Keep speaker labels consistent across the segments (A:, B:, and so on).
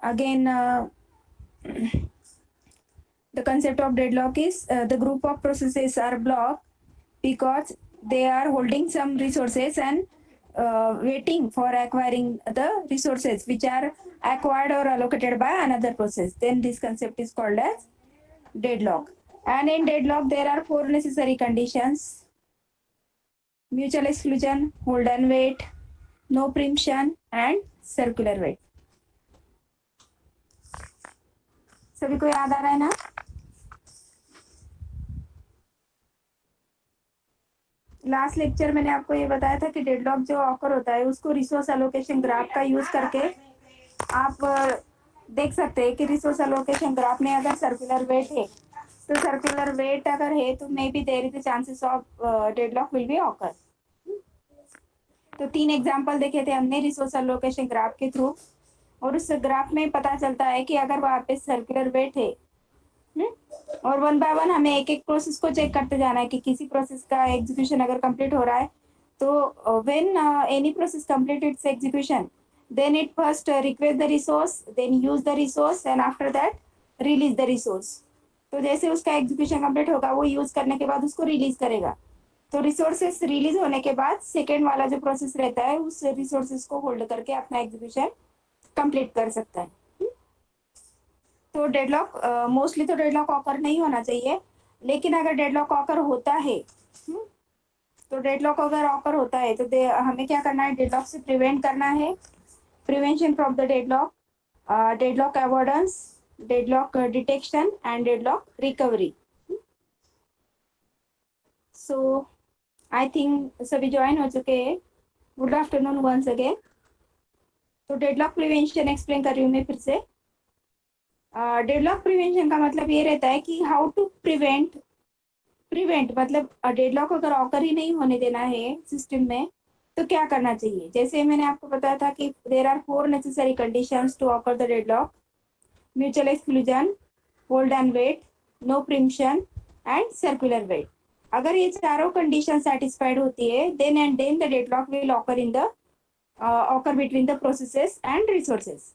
A: again the concept of deadlock is the group of processes are blocked because they are holding some resources and waiting for acquiring the resources which are acquired or allocated by another process. Then this concept is called as deadlock. And in deadlock there are four necessary conditions: mutual exclusion, hold and wait, no preemption and circular wait. सभी को याद आ रहा है ना? Last lecture मैंने आपको ये बताया था कि डेडलॉक जो ऑकर होता है उसको रिसोर्स एलोकेशन ग्राफ का यूज करके आप देख सकते हैं कि रिसोर्स एलोकेशन ग्राफ में अगर सर्कुलर वेट है तो सर्कुलर वेट अगर है तो may be there is the chances of deadlock will be occur. तो 3 एग्जांपल देखे थे हमने रिसोर्स एलोकेशन ग्राफ के थ्रू, और उस ग्राफ में पता चलता है कि अगर वहाँ पे सर्कुलर वेट है और वन बाय वन हमें एक एक प्रोसेस को चेक करते जाना है कि किसी प्रोसेस का एग्जीक्यूशन अगर कंप्लीट हो रहा है तो when any process complete it's execution then it first request the resource, then use the resource and after that release the resource. तो जैसे उसका एग्जीक्यूशन कंप्लीट होगा वो यूज करने के बाद उसको रिलीज करेगा. तो रिसोर्सेस रिलीज होने के बाद सेकेंड वाला जो प्रोसेस रहता है उस रिसोर्सेस को होल्ड करके अपना एग्जीक्यूशन कंप्लीट कर सकता है. तो डेडलॉक मोस्टली तो डेडलॉक ऑकर नहीं होना चाहिए, लेकिन अगर डेडलॉक ऑकर होता है तो डेडलॉक अगर ऑकर होता है तो हमें क्या करना है, डेडलॉक से प्रिवेंट करना है. Prevention from the deadlock, deadlock avoidance, deadlock detection and deadlock recovery. So I think सभी ज्वाइन हो चुके हैं. Good afternoon once again. तो डेडलॉक प्रिवेंशन एक्सप्लेन कर रही हूँ मैं फिर से. डेडलॉक प्रिवेंशन का मतलब ये रहता है कि हाउ टू प्रिवेंट मतलब डेडलॉक अगर ऑकर ही नहीं होने देना है सिस्टम में तो क्या करना चाहिए. जैसे मैंने आपको बताया था कि there are 4 necessary conditions to occur the deadlock: mutual exclusion, hold and wait, no preemption and circular wait. अगर ये चारों कंडीशन सेटिस्फाइड होती है then and then the deadlock will occur between the processes and resources.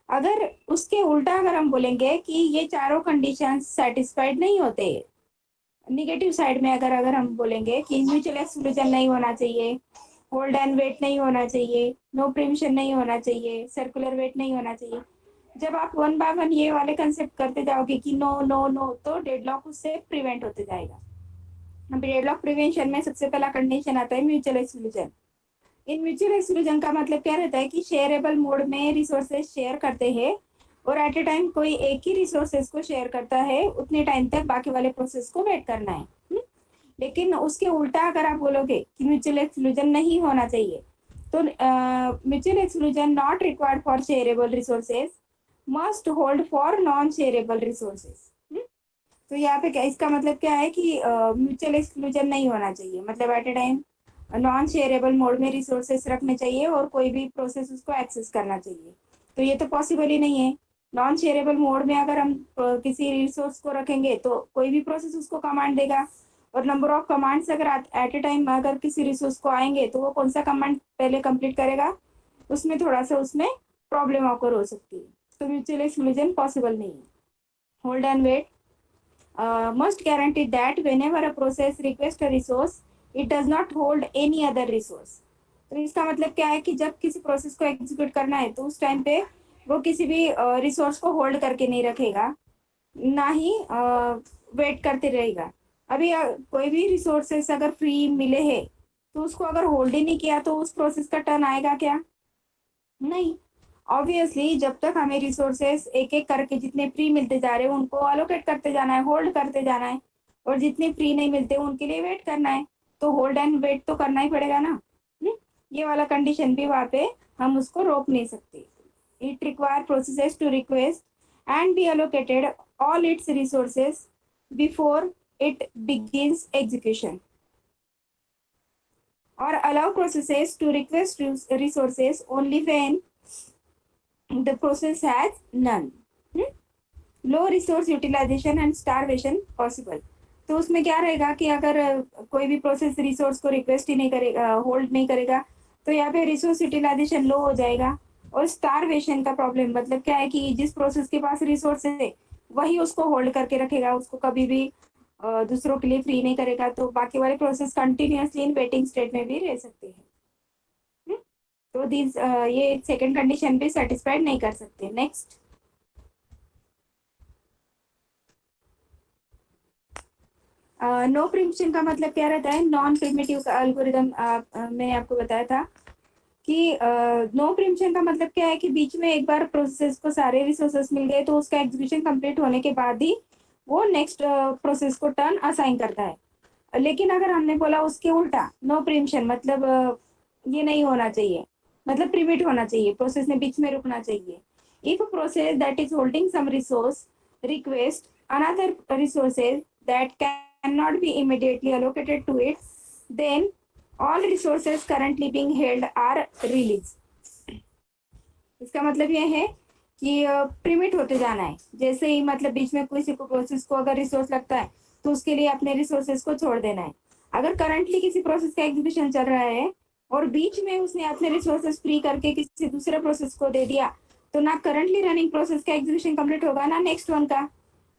A: अगर उसके उल्टा अगर हम बोलेंगे कि ये चारों कंडीशन सेटिस्फाइड नहीं होते, निगेटिव साइड में अगर हम बोलेंगे कि म्यूचुअल एक्सक्लूजन नहीं होना चाहिए, होल्ड एंड वेट नहीं होना चाहिए, नो प्रिम्पशन नहीं होना चाहिए, सर्कुलर वेट नहीं होना चाहिए, जब आप वन बाय वन ये वाले कंसेप्ट करते जाओगे कि नो नो नो तो डेडलॉक उससे प्रिवेंट होते जाएगा. डेडलॉक प्रिवेंशन में सबसे पहला कंडीशन आता है mutual exclusion. In mutual exclusion का मतलब क्या रहता है कि शेयरेबल मोड में रिसोर्सेज शेयर करते हैं और एट ए टाइम कोई एक ही रिसोर्सेज को शेयर करता है, उतने टाइम तक बाकी वाले प्रोसेस को वेट करना है. लेकिन उसके उल्टा अगर आप बोलोगे कि म्यूचुअल एक्सक्लूजन नहीं होना चाहिए तो mutual exclusion not required for shareable resources, must hold for non shareable resources. तो यहाँ पे क्या इसका मतलब क्या है कि म्यूचुअल एक्सक्लूजन नहीं होना चाहिए, मतलब at a time non shareable mode में रिसोर्सेस रखने चाहिए और कोई भी प्रोसेस उसको एक्सेस करना चाहिए. तो ये तो पॉसिबल ही नहीं है. नॉन शेयरेबल मोड में अगर हम किसी रिसोर्स को रखेंगे तो कोई भी प्रोसेस उसको कमांड देगा, और नंबर ऑफ कमांड्स अगर एट ए टाइम अगर किसी रिसोर्स को आएंगे तो वो कौन सा कमांड पहले कंप्लीट करेगा, उसमें थोड़ा सा उसमें प्रॉब्लम ऑकर हो सकती है. तो म्यूचुअल एक्सक्लूजन पॉसिबल नहीं है. Hold and wait must guarantee that whenever a process requests a resource it does not hold any other resource. तो इसका मतलब क्या है कि जब किसी प्रोसेस को एग्जीक्यूट करना है तो उस टाइम पे वो किसी भी रिसोर्स को होल्ड करके नहीं रखेगा, ना ही वेट करते रहेगा. अभी कोई भी रिसोर्सेस अगर फ्री मिले हैं तो उसको अगर होल्ड ही नहीं किया तो उस प्रोसेस का टर्न आएगा क्या? नहीं. ऑब्वियसली जब तक हमें रिसोर्सेस एक एक करके जितने फ्री मिलते जा रहे हैं उनको अलोकेट करते जाना है, होल्ड करते जाना है, और जितने फ्री नहीं मिलते उनके लिए वेट करना है. तो होल्ड एंड वेट तो करना ही पड़ेगा ना. ये वाला कंडीशन भी वहाँ पे हम उसको रोक नहीं सकते. It require processes to request and be allocated all its resources before it begins execution, or allow processes to request resources only when the process has none. Low resource utilization and starvation possible. तो उसमें क्या रहेगा कि अगर कोई भी process resource को request ही नहीं करेगा, होल्ड नहीं करेगा, तो यहाँ पे रिसोर्स यूटिलाइजेशन लो हो जाएगा और स्टारवेशन का प्रॉब्लम मतलब क्या है कि जिस प्रोसेस के पास रिसोर्सेज है वही उसको होल्ड करके रखेगा, उसको कभी भी दूसरों के लिए फ्री नहीं करेगा, तो बाकी वाले process continuously in waiting state में भी रह सकते हैं। तो दिस ये सेकंड कंडीशन भी सेटिस्फाइड नहीं कर सकते। नेक्स्ट, नो प्रिमिशन का मतलब क्या रहता है? नॉन प्रिमिटिव एल्गोरिदम मैंने आपको बताया था कि नो प्रिमिशन का मतलब क्या है कि बीच में एक बार प्रोसेस को सारे रिसोर्सेस मिल गए तो उसका एग्जीक्यूशन कंप्लीट होने के बाद ही वो नेक्स्ट प्रोसेस को टर्न असाइन करता है। लेकिन अगर हमने बोला उसके उल्टा नो प्रिमिशन मतलब ये नहीं होना चाहिए, मतलब प्रिमिट होना चाहिए, प्रोसेस ने बीच में रुकना चाहिए। If process that is holding some resource request another resources that can not be immediately allocated to it, then all resources currently being held are released। इसका मतलब ये है कि प्रिमिट होते जाना है, जैसे ही मतलब बीच में किसी को प्रोसेस को अगर रिसोर्स लगता है तो उसके लिए अपने रिसोर्सेज को छोड़ देना है। अगर करंटली किसी प्रोसेस का एग्जीक्यूशन चल रहा है और बीच में उसने अपने रिसोर्सेज फ्री करके किसी दूसरे प्रोसेस को दे दिया तो ना करंटली रनिंग प्रोसेस का एग्जीक्यूशन कंप्लीट होगा ना नेक्स्ट वन का,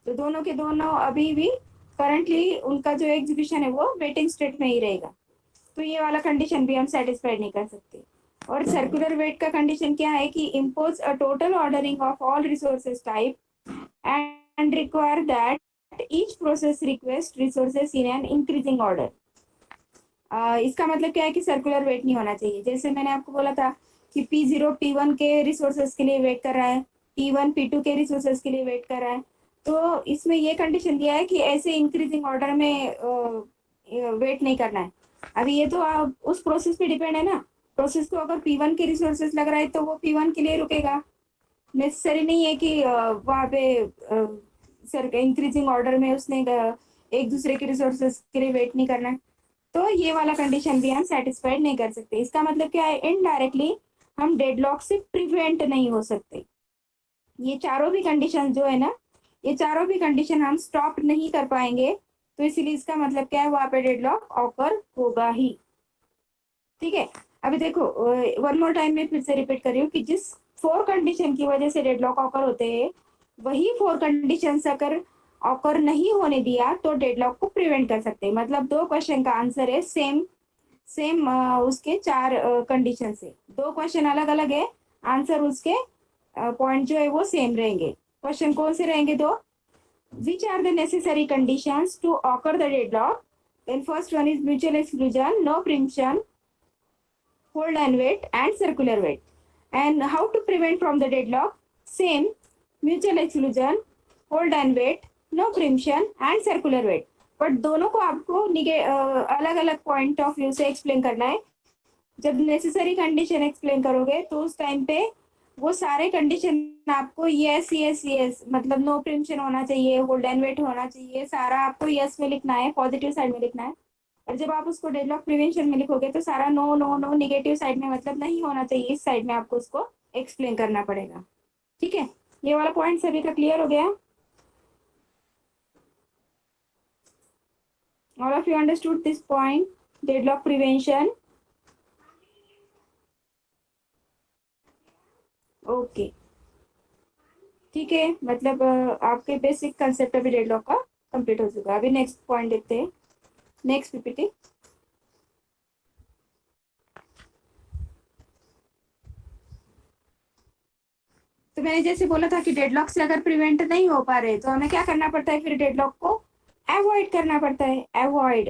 A: तो दोनों के दोनों अभी भी करंटली उनका जो एग्जीक्यूशन है वो वेटिंग स्टेट में ही रहेगा। तो ये वाला कंडीशन भी हम सेटिस्फाइड नहीं कर सकते। और सर्कुलर वेट का कंडीशन क्या है कि impose a total ordering of all resources type and require that each process request resources in an increasing order. इसका मतलब क्या है कि सर्कुलर वेट नहीं होना चाहिए। जैसे मैंने आपको बोला था कि P0 P1 के रिसोर्सेज के लिए वेट कर रहा है, P1 P2 के रिसोर्सेज के लिए वेट कर रहा है, तो इसमें ये कंडीशन दिया है कि ऐसे इंक्रीजिंग ऑर्डर में वेट नहीं करना है। अभी ये तो आप उस प्रोसेस पे डिपेंड है ना, प्रोसेस को अगर P1 के रिसोर्सेज लग रहा है तो वो P1 के लिए रुकेगा, नेसेसरी नहीं है कि वहाँ पे सर इंक्रीजिंग ऑर्डर में उसने एक दूसरे के रिसोर्सेज के लिए वेट नहीं करना है। तो ये वाला कंडीशन भी हम सेटिस्फाइड नहीं कर सकते। इसका मतलब क्या है? इनडायरेक्टली हम डेडलॉक से प्रिवेंट नहीं हो सकते। ये चारों भी कंडीशन जो है ना, ये चारों भी कंडीशन हम स्टॉप नहीं कर पाएंगे, तो इसीलिए इसका मतलब क्या है, वहां पे डेडलॉक ऑकर होगा ही। ठीक है, अभी देखो वन मोर टाइम में फिर से रिपीट कर रही हूँ कि जिस 4 कंडीशन की वजह से डेडलॉक ऑकर होते हैं वही 4 कंडीशन अगर ऑकर नहीं होने दिया तो डेडलॉक को प्रिवेंट कर सकते हैं। मतलब 2 क्वेश्चन का आंसर है सेम सेम उसके 4 कंडीशन से। 2 क्वेश्चन अलग अलग है, आंसर उसके पॉइंट जो है वो सेम रहेंगे। क्वेश्चन कौन से रहेंगे? 2, which are the necessary conditions to occur the deadlock? Then first one is mutual exclusion, no preemption, hold and wait, and circular wait. And how to prevent from the deadlock? Same, mutual exclusion, hold and wait, no preemption, and circular wait. But दोनों को आपको अलग अलग point of view से explain करना है। जब necessary condition explain करोगे तो उस टाइम पे वो सारे कंडीशन आपको यस यस यस मतलब नो प्रिम्पशन होना चाहिए, होल्ड एंड वेट होना चाहिए, सारा आपको यस में लिखना है, पॉजिटिव साइड में लिखना है। और जब आप उसको डेडलॉक प्रिवेंशन में लिखोगे तो सारा no no no negative side में मतलब नहीं होना चाहिए, इस साइड में आपको उसको एक्सप्लेन करना पड़ेगा। ठीक है, ये वाला पॉइंट सभी का क्लियर हो गया? All of you understood this point, deadlock prevention? Okay, ठीक है, मतलब आपके बेसिक कंसेप्ट अभी डेडलॉक का कंप्लीट हो चुका है। अभी नेक्स्ट पॉइंट देखते हैं, नेक्स्ट पीपीटी। तो मैंने जैसे बोला था कि डेडलॉक से अगर प्रिवेंट नहीं हो पा रहे तो हमें क्या करना पड़ता है? फिर डेडलॉक को अवॉइड करना पड़ता है, अवॉइड।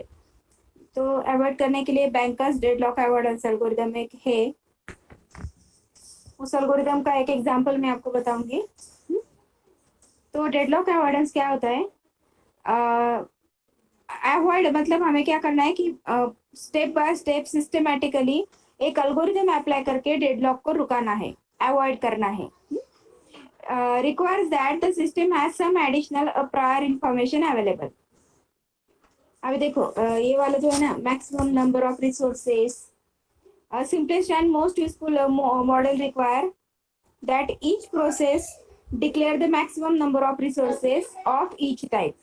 A: तो अवॉइड करने के लिए बैंकर्स डेडलॉक अवॉइडेंस एल्गोरिदम एक है, उस एल्गोरिदम का एक एग्जांपल मैं आपको बताऊंगी। तो डेडलॉक अवॉइडेंस क्या होता है? अवॉइड मतलब हमें क्या करना है कि स्टेप बाय स्टेप सिस्टमैटिकली एक एल्गोरिदम अप्लाई करके डेडलॉक को रुकाना है, अवॉइड करना है। Requires that the system has some additional prior information available. अभी देखो ये वाला जो है ना, maximum number of resources, simplest and most useful model require that each process declare the maximum number of resources of each type।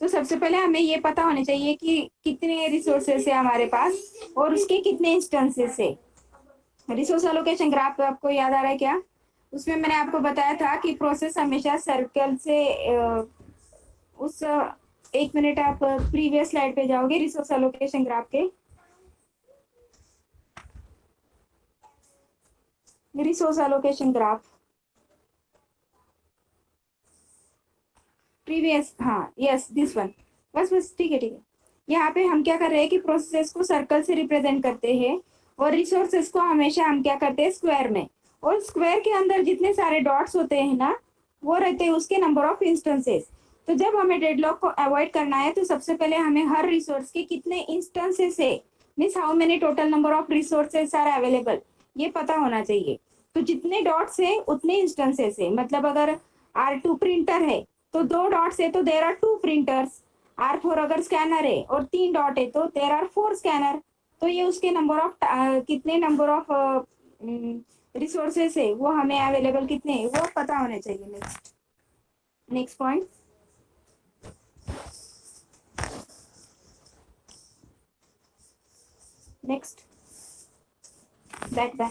A: तो सबसे पहले हमें ये पता होना चाहिए कि कितने रिसोर्सेस है हमारे पास और उसके कितने इंस्टेंसेस है। रिसोर्स एलोकेशन ग्राफ आपको याद आ रहा है क्या? उसमें मैंने आपको बताया था कि प्रोसेस हमेशा सर्कल से उस 1 मिनट आप प्रीवियस स्लाइड पे जाओगे रिसोर्स एलोकेशन ग्राफ के। रिसोर्स एलोकेशन ग्राफ प्रीवियस, हाँ यस दिस वन। बस बस ठीक है ठीक है। यहाँ पे हम क्या कर रहे हैं कि प्रोसेस को सर्कल से रिप्रेजेंट करते हैं और रिसोर्सेस को हमेशा हम क्या करते हैं स्क्वायर में। और स्क्वायर के अंदर जितने सारे डॉट्स होते हैं ना वो रहते हैं उसके नंबर ऑफ इंस्टेंसेस। तो जब हमें डेडलॉक को अवॉइड करना है तो सबसे पहले हमें हर रिसोर्स के कितने इंस्टेंसेस है, means how many total number of resources are available, ये पता होना चाहिए। तो जितने डॉट्स है उतने इंस्टेंसेस है। मतलब अगर R2 प्रिंटर है तो 2 डॉट्स है तो देर आर 2 प्रिंटर्स। R4 अगर स्कैनर है और 3 डॉट है तो देर आर 4 स्कैनर। तो ये उसके नंबर ऑफ कितने नंबर ऑफ रिसोर्सेस है वो हमें अवेलेबल कितने है वो पता होने चाहिए। Next next point, next back.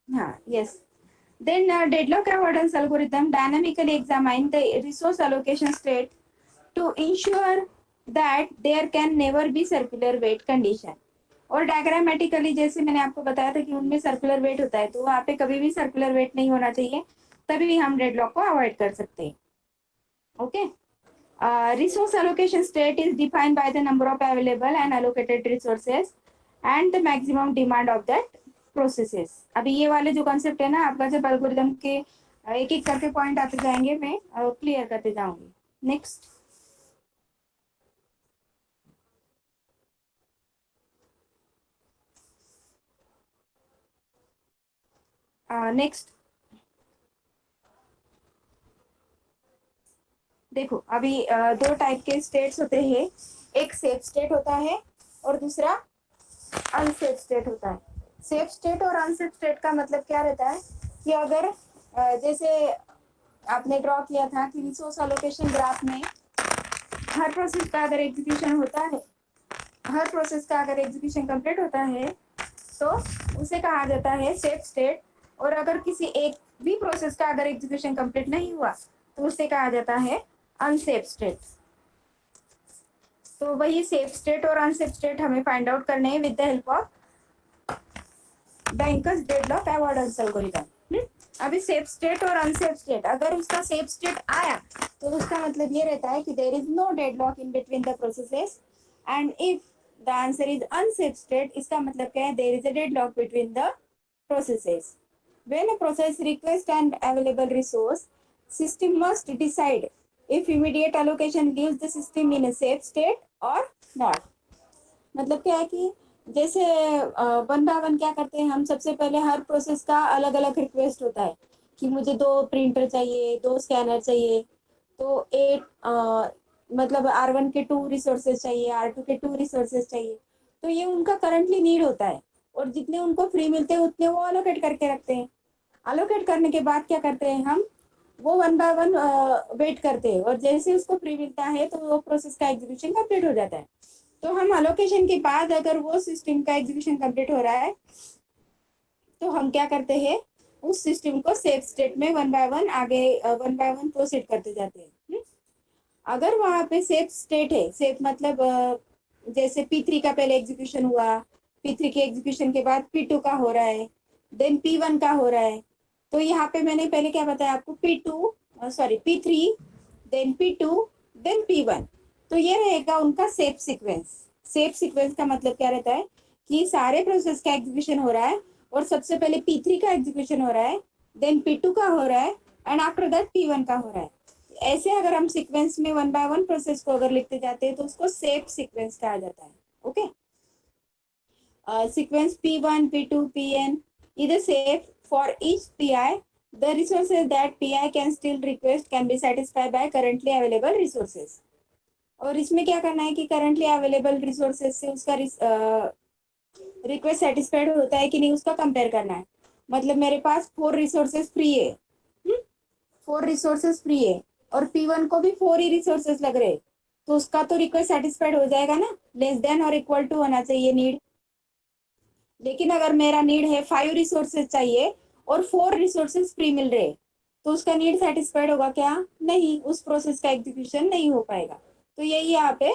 A: हाँ yes. Then deadlock avoidance algorithm dynamically examine the resource allocation state to ensure that there can never be circular weight condition। और डायग्रामेटिकली जैसे मैंने आपको बताया था कि उनमें सर्कुलर वेट होता है तो वहाँ पे कभी भी सर्कुलर वेट नहीं होना चाहिए, तभी भी हम डेडलॉक को अवॉइड कर सकते हैं। Okay, resource allocation state is defined by the number of available and allocated resources and the maximum demand of that processes। अभी ये वाले जो कॉन्सेप्ट है ना आपका जब एल्गोरिदम के एक एक करके पॉइंट आते जाएंगे मैं क्लियर करते जाऊंगी। नेक्स्ट नेक्स्ट देखो अभी 2 टाइप के स्टेट्स होते हैं, एक सेफ स्टेट होता है और दूसरा अनसेफ स्टेट होता है। सेफ स्टेट और अनसेफ स्टेट का मतलब क्या रहता है कि अगर जैसे आपने ड्रॉ किया था कि रिसोर्स एलोकेशन ग्राफ में हर प्रोसेस का अगर एग्जीक्यूशन होता है, हर प्रोसेस का अगर एग्जीक्यूशन कंप्लीट होता है तो उसे कहा जाता है सेफ स्टेट। और अगर किसी एक भी प्रोसेस का अगर एग्जीक्यूशन कंप्लीट नहीं हुआ तो उसे कहा जाता है अनसेफ स्टेट। तो वही सेफ स्टेट और अनसेफ स्टेट हमें फाइंड आउट करने हैं with the help of bankers deadlock avoidance algorithm. अभी सेफ स्टेट और अनसेफ स्टेट, अगर उसका सेफ स्टेट आया तो उसका मतलब ये रहता है कि there is no deadlock in between the processes. And if the answer is unsafe state इसका मतलब क्या है, there is a deadlock between the processes। When a process requests an available resource, system must decide if immediate allocation leaves the system in a safe state or not। मतलब क्या है कि जैसे one by one क्या करते हैं हम, सबसे पहले हर प्रोसेस का अलग अलग रिक्वेस्ट होता है कि मुझे 2 प्रिंटर चाहिए, 2 स्कैनर चाहिए। तो एक मतलब R1 के 2 रिसोर्सेज चाहिए, R2 के 2 रिसोर्सेज चाहिए। तो ये उनका करंटली नीड होता है और जितने उनको फ्री मिलते हैं उतने वो अलोकेट करके रखते हैं। अलोकेट करने के बाद क्या करते हैं हम, वो वन बाय वन वेट करते हैं और जैसे उसको फ्री मिलता है तो वो प्रोसेस का एग्जीक्यूशन कंप्लीट हो जाता है। तो हम अलोकेशन के बाद अगर वो सिस्टम का एग्जीक्यूशन कंप्लीट हो रहा है तो हम क्या करते हैं, उस सिस्टम को सेफ स्टेट में वन बाय वन आगे वन बाय वन प्रोसीड करते जाते हैं। अगर वहां पे सेफ स्टेट है, सेफ मतलब जैसे P3 का पहले एग्जीक्यूशन हुआ, P3 के एग्जीक्यूशन के बाद P2 का हो रहा है, देन P1 का हो रहा है। तो यहाँ पे मैंने पहले क्या बताया आपको, P3 then P2 then P1। तो ये रहेगा उनका सेफ सीक्वेंस। सेफ सीक्वेंस का मतलब क्या रहता है कि सारे प्रोसेस का एग्जीक्यूशन हो रहा है और सबसे पहले P3 का एग्जीक्यूशन हो रहा है, देन P2 का हो रहा है एंड आफ्टर दैट P1 का हो रहा है। ऐसे अगर हम सीक्वेंस में वन बाय वन प्रोसेस को अगर लिखते जाते हैं तो उसको सेफ सीक्वेंस कहा जाता है। Okay, sequence P1 P2 Pn either safe for each pi, the resources that pi can still request can be satisfied by currently available resources। और इसमें क्या करना है कि करंटली अवेलेबल रिसोर्सेज से उसका रिक्वेस्ट सेटिस्फाइड होता है कि नहीं उसका कंपेयर करना है। मतलब मेरे पास 4 रिसोर्सेज फ्री है, 4 रिसोर्सेज फ्री है और P1 को भी 4 ही रिसोर्सेज लग रहे, तो उसका तो रिक्वेस्ट सेटिस्फाइड हो जाएगा ना, लेस देन और इक्वल टू होना चाहिए नीड। लेकिन अगर मेरा नीड है 5 रिसोर्सेज चाहिए और 4 रिसोर्सेज फ्री मिल रहे, तो उसका नीड सेटिस्फाइड होगा क्या? नहीं, उस प्रोसेस का एग्जीक्यूशन नहीं हो पाएगा। तो यही यहाँ पे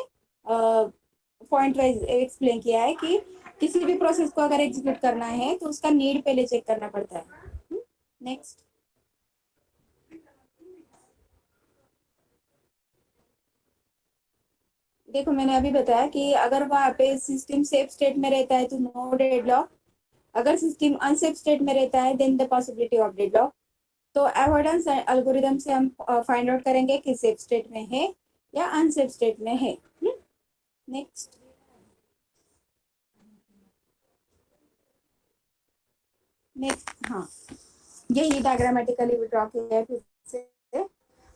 A: पॉइंट वाइज एक्सप्लेन किया है कि किसी भी प्रोसेस को अगर एग्जीक्यूट करना है तो उसका नीड पहले चेक करना पड़ता है। नेक्स्ट, देखो मैंने अभी बताया कि अगर वहाँ पे सिस्टम सेफ स्टेट में रहता है तो नो डेडलॉक, अगर सिस्टम अनसेफ स्टेट में रहता है then the possibility of deadlock. तो अवॉइडेंस एल्गोरिदम से हम फाइंड आउट करेंगे कि सेफ स्टेट में है या अनसेफ स्टेट में है। नेक्स्ट, नेक्स्ट, हाँ, यही डायग्रामेटिकली ड्रॉ किया है फिर से।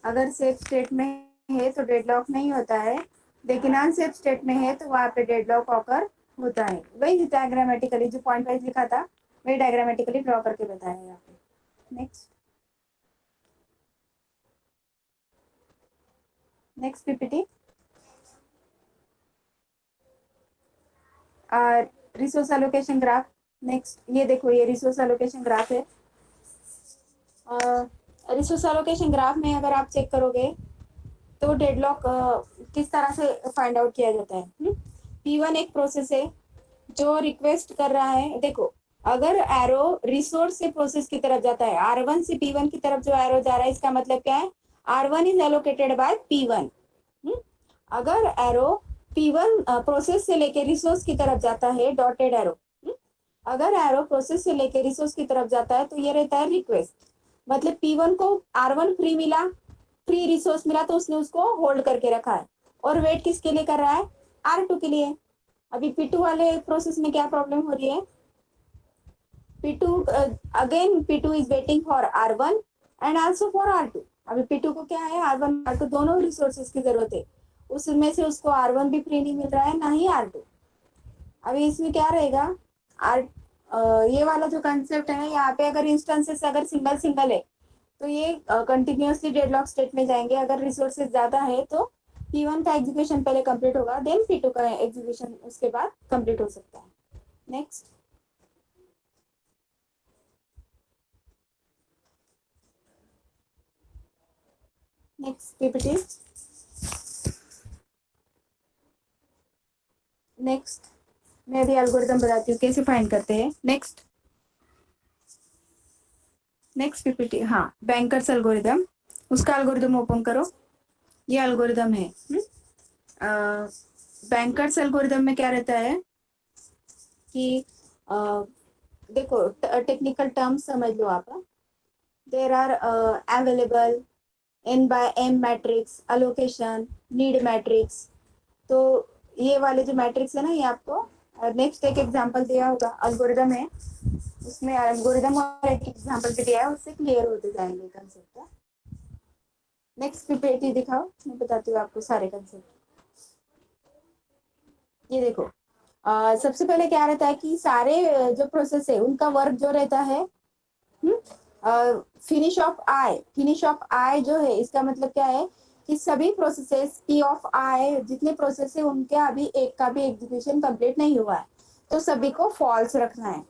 A: अगर सेफ स्टेट में है तो डेडलॉक नहीं होता है, लेकिन अनसेफ स्टेट में है तो वहाँ पे डेडलॉक ऑकर होता है। वही डायग्रामेटिकली जो पॉइंट वाइज लिखा था वही डायग्रामेटिकली ड्रॉ करके बताया है यहाँ पे। Next, next PPT, resource allocation graph. Next, ये देखो ये रिसोर्स एलोकेशन ग्राफ है। रिसोर्स एलोकेशन ग्राफ में अगर आप चेक करोगे तो डेडलॉक किस तरह से फाइंड आउट किया जाता है। P1 एक प्रोसेस है जो रिक्वेस्ट कर रहा है। देखो, अगर एरो रिसोर्स से प्रोसेस की तरफ जाता है, R1 से P1 की तरफ जो एरो जा रहा है इसका मतलब क्या है? R1 is allocated by P1। अगर एरो P1 प्रोसेस से लेके रिसोर्स की तरफ जाता है, डॉटेड एरो, अगर एरो प्रोसेस से लेके रिसोर्स की तरफ जाता है तो ये रहता है रिक्वेस्ट। मतलब P1 को R1 फ्री मिला, फ्री रिसोर्स मिला तो उसने उसको होल्ड करके रखा है और वेट किसके लिए कर रहा है? R2 के लिए। अभी P2 वाले प्रोसेस में क्या प्रॉब्लम हो रही है? P2 again P2 is waiting for R1 and also for R2। अभी P2 को क्या है? R1 R2 दोनों रिसोर्सेज की जरूरत है, उसमें से उसको R1 भी फ्री नहीं मिल रहा है ना ही R2। अभी इसमें क्या रहेगा? आर ये वाला जो कंसेप्ट है ना, यहाँ पे अगर इंस्टेंसेस अगर सिंगल सिंगल है तो ये कंटिन्यूअसली डेडलॉक स्टेट में जाएंगे। अगर रिसोर्सेज ज्यादा है तो P1 का एग्जीक्यूशन पहले कंप्लीट होगा, देन P2 का एग्जीक्यूशन उसके बाद कंप्लीट हो सकता है। नेक्स्ट, नेक्स्ट पीपीटी, नेक्स्ट, मैं अभी एल्गोरिथम बताती हूँ कैसे फाइंड करते हैं। नेक्स्ट, नेक्स्ट पीपीटी, हाँ, बैंकर्स एल्गोरिथम, उसका एल्गोरिथम ओपन करो। ये एल्गोरिथम है। बैंकर्स एल्गोरिथम में क्या रहता है कि देखो टेक्निकल टर्म्स समझ लो आप। There are available n by m matrix, allocation, need matrix. तो ये वाले जो मैट्रिक्स है ना, ये आपको नेक्स्ट एक एग्जांपल दिया होगा, अल्गोरिदम है, उसमें अल्गोरिदम और एक एग्जांपल भी दिया है, उससे क्लियर होते जाएंगे कंसेप्ट। नेक्स्ट पीपीटी दिखाओ, मैं बताती हूँ आपको सारे कंसेप्ट। ये देखो, सबसे पहले क्या रहता है कि सारे जो प्रोसेस है उनका वर्क जो रहता है, finish of I, finish of आई जो है इसका मतलब क्या है कि सभी प्रोसेसेस पी ऑफ आई जितने प्रोसेस है उनके अभी एक का भी एग्जीक्यूशन कंप्लीट नहीं हुआ है, तो सभी को फॉल्स रखना है।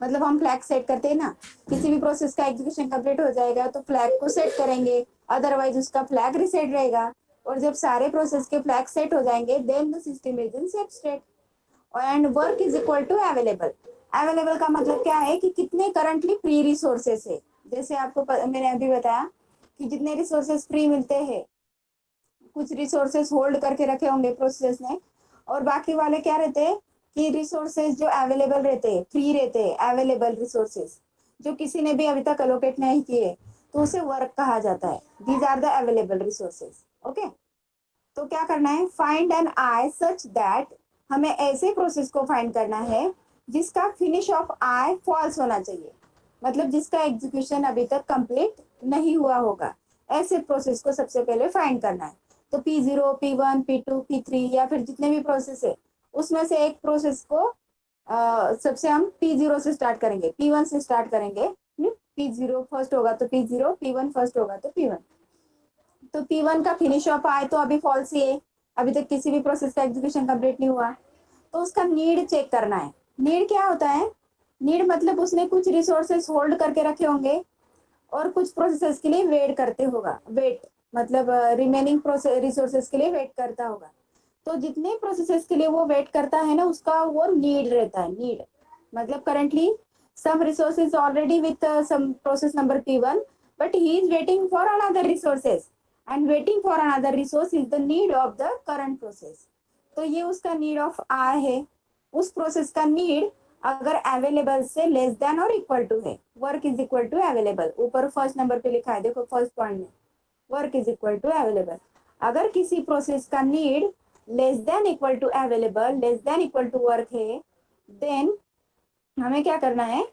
A: मतलब हम फ्लैग सेट करते हैं ना, किसी भी प्रोसेस का एग्जीक्यूशन कंप्लीट हो जाएगा तो फ्लैग को सेट करेंगे, अदरवाइज उसका फ्लैग रिसेट रहेगा। और जब सारे प्रोसेस के फ्लैग सेट हो जाएंगे then the system is in safe state and work is equal to available. Available का मतलब क्या है कि कितने करंटली फ्री रिसोर्सेस है। जैसे आपको मैंने अभी बताया कि जितने रिसोर्सेस फ्री मिलते हैं, कुछ रिसोर्सेस होल्ड करके रखे होंगे प्रोसेस ने, और बाकी वाले क्या रहते हैं कि रिसोर्सेज जो अवेलेबल रहते हैं, फ्री रहते हैं, अवेलेबल रिसोर्सेज जो किसी ने भी अभी तक अलोकेट नहीं किए, तो उसे वर्क कहा जाता है। These are the available resources. Okay, तो क्या करना है? Find an I such that, हमें ऐसे प्रोसेस को फाइंड करना है जिसका फिनिश ऑफ आई फॉल्स होना चाहिए, मतलब जिसका एग्जीक्यूशन अभी तक कंप्लीट नहीं हुआ होगा। ऐसे प्रोसेस को सबसे पहले फाइंड करना है। तो P0, P1, P2, P3 या फिर जितने भी प्रोसेस है उसमें से एक प्रोसेस को सबसे हम P0 से स्टार्ट करेंगे, P1 से स्टार्ट करेंगे। P0 फर्स्ट होगा तो P0, P1 फर्स्ट होगा तो P1। तो P1 का फिनिश ऑफ आए तो अभी फॉल्स ही है, अभी तक किसी भी प्रोसेस का एग्जीक्यूशन कंप्लीट नहीं हुआ, तो उसका नीड चेक करना है। नीड क्या होता है? नीड मतलब उसने कुछ रिसोर्सेस होल्ड करके रखे होंगे और कुछ प्रोसेसेस के लिए वेट करते होगा। वेट मतलब रिमेनिंग प्रोसेस रिसोर्सेस के लिए वेट करता होगा। तो जितने प्रोसेसेस के लिए वो वेट करता है ना, उसका वो नीड रहता है। नीड मतलब currently some resources already with some process number p1, but he is waiting for another resources, and waiting for another resource is the need of the current process. तो ये उसका नीड ऑफ आई है। उस process का need अगर available से less than और equal to है, work is equal to available, ऊपर फर्स्ट नंबर पे लिखा है देखो, फर्स्ट पॉइंट में work is equal to available. अगर किसी प्रोसेस का need less than equal to available, less than equal to work है, देन हमें क्या करना है?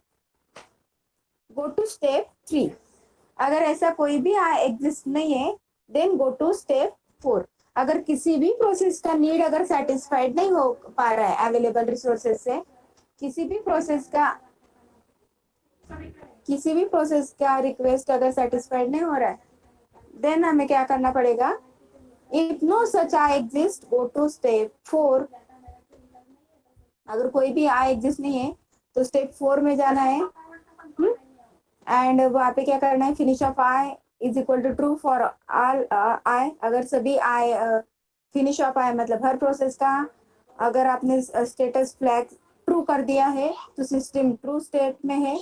A: Go to step 3। अगर ऐसा कोई भी एग्जिस्ट नहीं है, देन गो टू स्टेप 4। अगर किसी भी प्रोसेस का नीड अगर सेटिस्फाइड नहीं हो पा रहा है अवेलेबल रिसोर्सेज से, किसी भी प्रोसेस का रिक्वेस्ट अगर सेटिस्फाइड नहीं हो रहा है, देन हमें क्या करना पड़ेगा? If no such I exist, go to step 4। अगर कोई भी आई एग्जिस्ट नहीं है तो स्टेप 4 में जाना है। एंड वहां पे क्या करना है? Finish of I is equal to true for all I. अगर सभी आई फिनिश ऑफ आई मतलब हर प्रोसेस का अगर आपने स्टेटस फ्लैग ट्रू कर दिया है तो सिस्टम ट्रू स्टेट में है,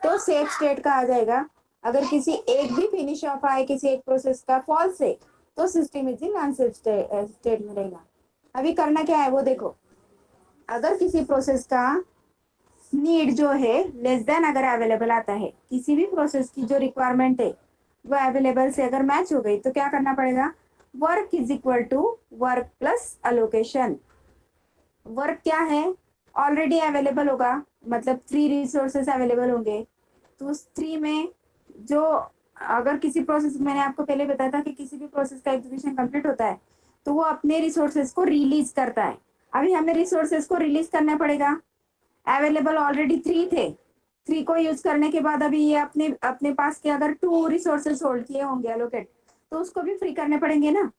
A: तो सेफ स्टेट का आ जाएगा। अगर किसी एक भी फिनिश ऑफ आई किसी एक प्रोसेस का फॉल्स है तो system is in unsafe state में रहेगा। अभी करना क्या है वो देखो। अगर किसी प्रोसेस का नीड जो है लेस देन अगर अवेलेबल आता है, किसी भी प्रोसेस की जो रिक्वायरमेंट है वो अवेलेबल से अगर मैच हो गई, तो क्या करना पड़ेगा? Work is equal to work plus allocation. Work क्या है? ऑलरेडी अवेलेबल होगा, मतलब 3 रिसोर्सेस अवेलेबल होंगे, तो उस 3 में जो अगर किसी प्रोसेस, मैंने आपको पहले बताया था कि किसी भी प्रोसेस का एग्जीक्यूशन कंप्लीट होता है तो वो अपने रिसोर्सेस को रिलीज करता है। अभी हमें रिसोर्सेस को रिलीज करना पड़ेगा। अवेलेबल ऑलरेडी 3 थे, 3 को यूज करने के बाद अभी ये अपने अपने पास के अगर 2 रिसोर्सेस होल्ड किए होंगे अलोकेट, तो उसको भी फ्री करने पड़ेंगे ना।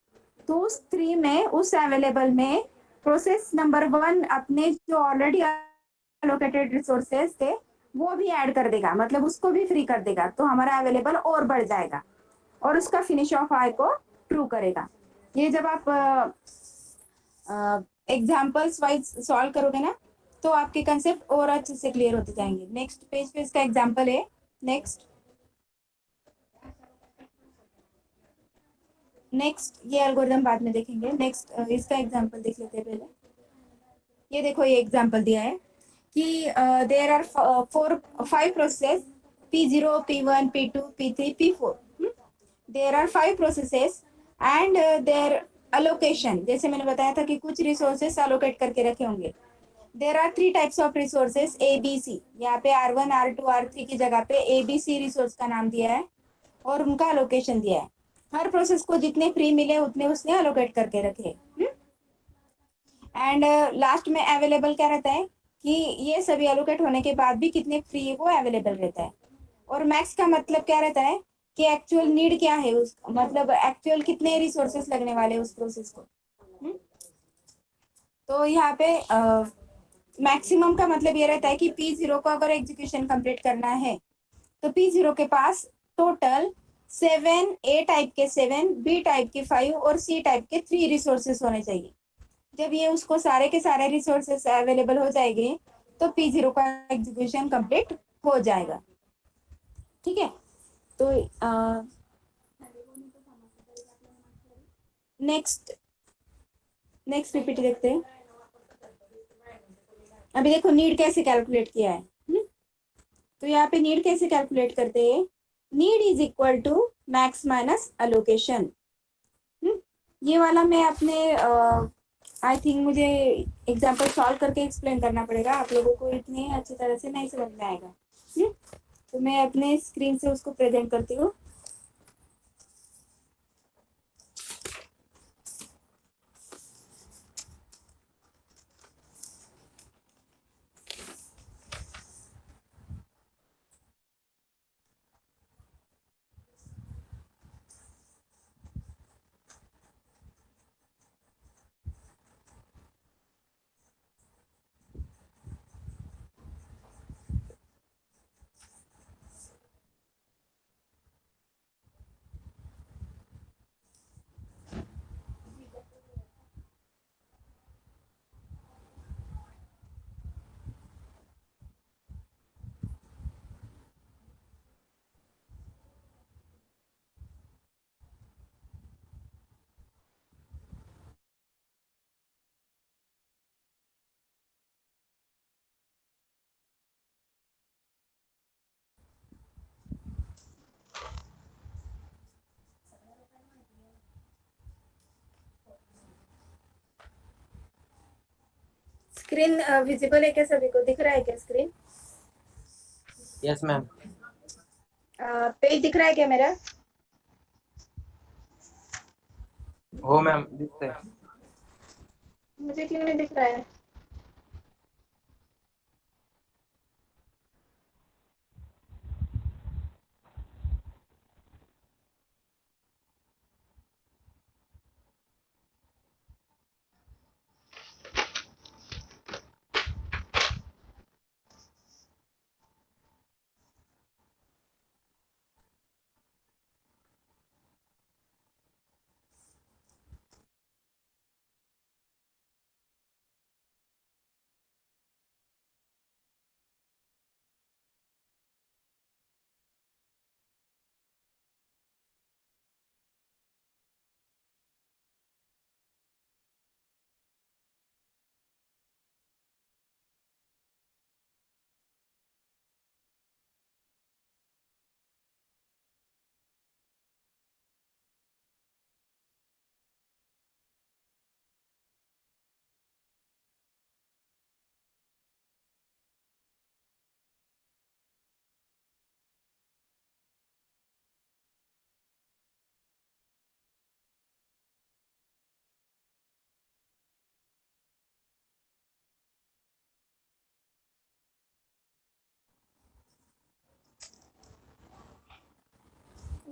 A: तो उस 3 में, उस अवेलेबल में प्रोसेस नंबर 1 अपने जो ऑलरेडी अलोकेटेड रिसोर्सेस थे वो भी ऐड कर देगा, मतलब उसको भी फ्री कर देगा, तो हमारा अवेलेबल और बढ़ जाएगा और उसका फिनिश ऑफ आई को ट्रू करेगा। ये जब आप एग्जाम्पल्स वाइज सॉल्व करोगे ना, तो आपके कंसेप्ट और अच्छे से क्लियर होते जाएंगे। नेक्स्ट पेज पे इसका एग्जाम्पल है। नेक्स्ट ये एल्गोरिथम बाद में देखेंगे। नेक्स्ट इसका एग्जाम्पल देख लेते हैं पहले। ये देखो, ये एग्जाम्पल दिया है कि there are 5 process P0, P1, P2, P3, P4। There are 5 processes and their allocation, जैसे मैंने बताया था कि कुछ रिसोर्सेस अलोकेट करके रखे होंगे। There are 3 types of resources A B C. यहाँ पे R1, R2, R3 की जगह पे ए बी सी रिसोर्स का नाम दिया है और उनका अलोकेशन दिया है। हर प्रोसेस को जितने फ्री मिले उतने उसने अलोकेट करके रखे। एंड लास्ट में अवेलेबल क्या रहता है कि ये सभी अलोकेट होने के बाद भी कितने फ्री वो अवेलेबल रहता है। और मैक्स का मतलब क्या रहता है कि एक्चुअल नीड क्या है, उस मतलब एक्चुअल कितने रिसोर्सेस लगने वाले उस प्रोसेस को। तो यहाँ पे मैक्सिमम का मतलब ये रहता है कि P0 को अगर एग्जीक्यूशन कंप्लीट करना है तो P0 के पास टोटल 7, ए टाइप के 7, बी टाइप के 5 और सी टाइप के 3 रिसोर्सेस होने चाहिए। जब ये उसको सारे के सारे रिसोर्सेस अवेलेबल हो जाएंगे तो P0 का एग्जीक्यूशन कंप्लीट हो जाएगा। ठीक है, तो नेक्स्ट रिपीट देखते हैं। अभी देखो नीड कैसे कैलकुलेट किया है। तो यहाँ पे नीड कैसे कैलकुलेट करते हैं? Need is equal to max minus allocation. ये वाला मैं अपने आई थिंक मुझे एग्जांपल सॉल्व करके एक्सप्लेन करना पड़ेगा, आप लोगों को इतनी अच्छी तरह से नहीं समझ में आएगा। तो मैं अपने स्क्रीन से उसको प्रेजेंट करती हूँ। स्क्रीन विजिबल है क्या? सभी को दिख रहा है क्या स्क्रीन?
B: Yes ma'am.
A: पेज दिख रहा है क्या मेरा?
B: हो मैम, दिखते हैं।
A: मुझे क्यों नहीं दिख रहा है?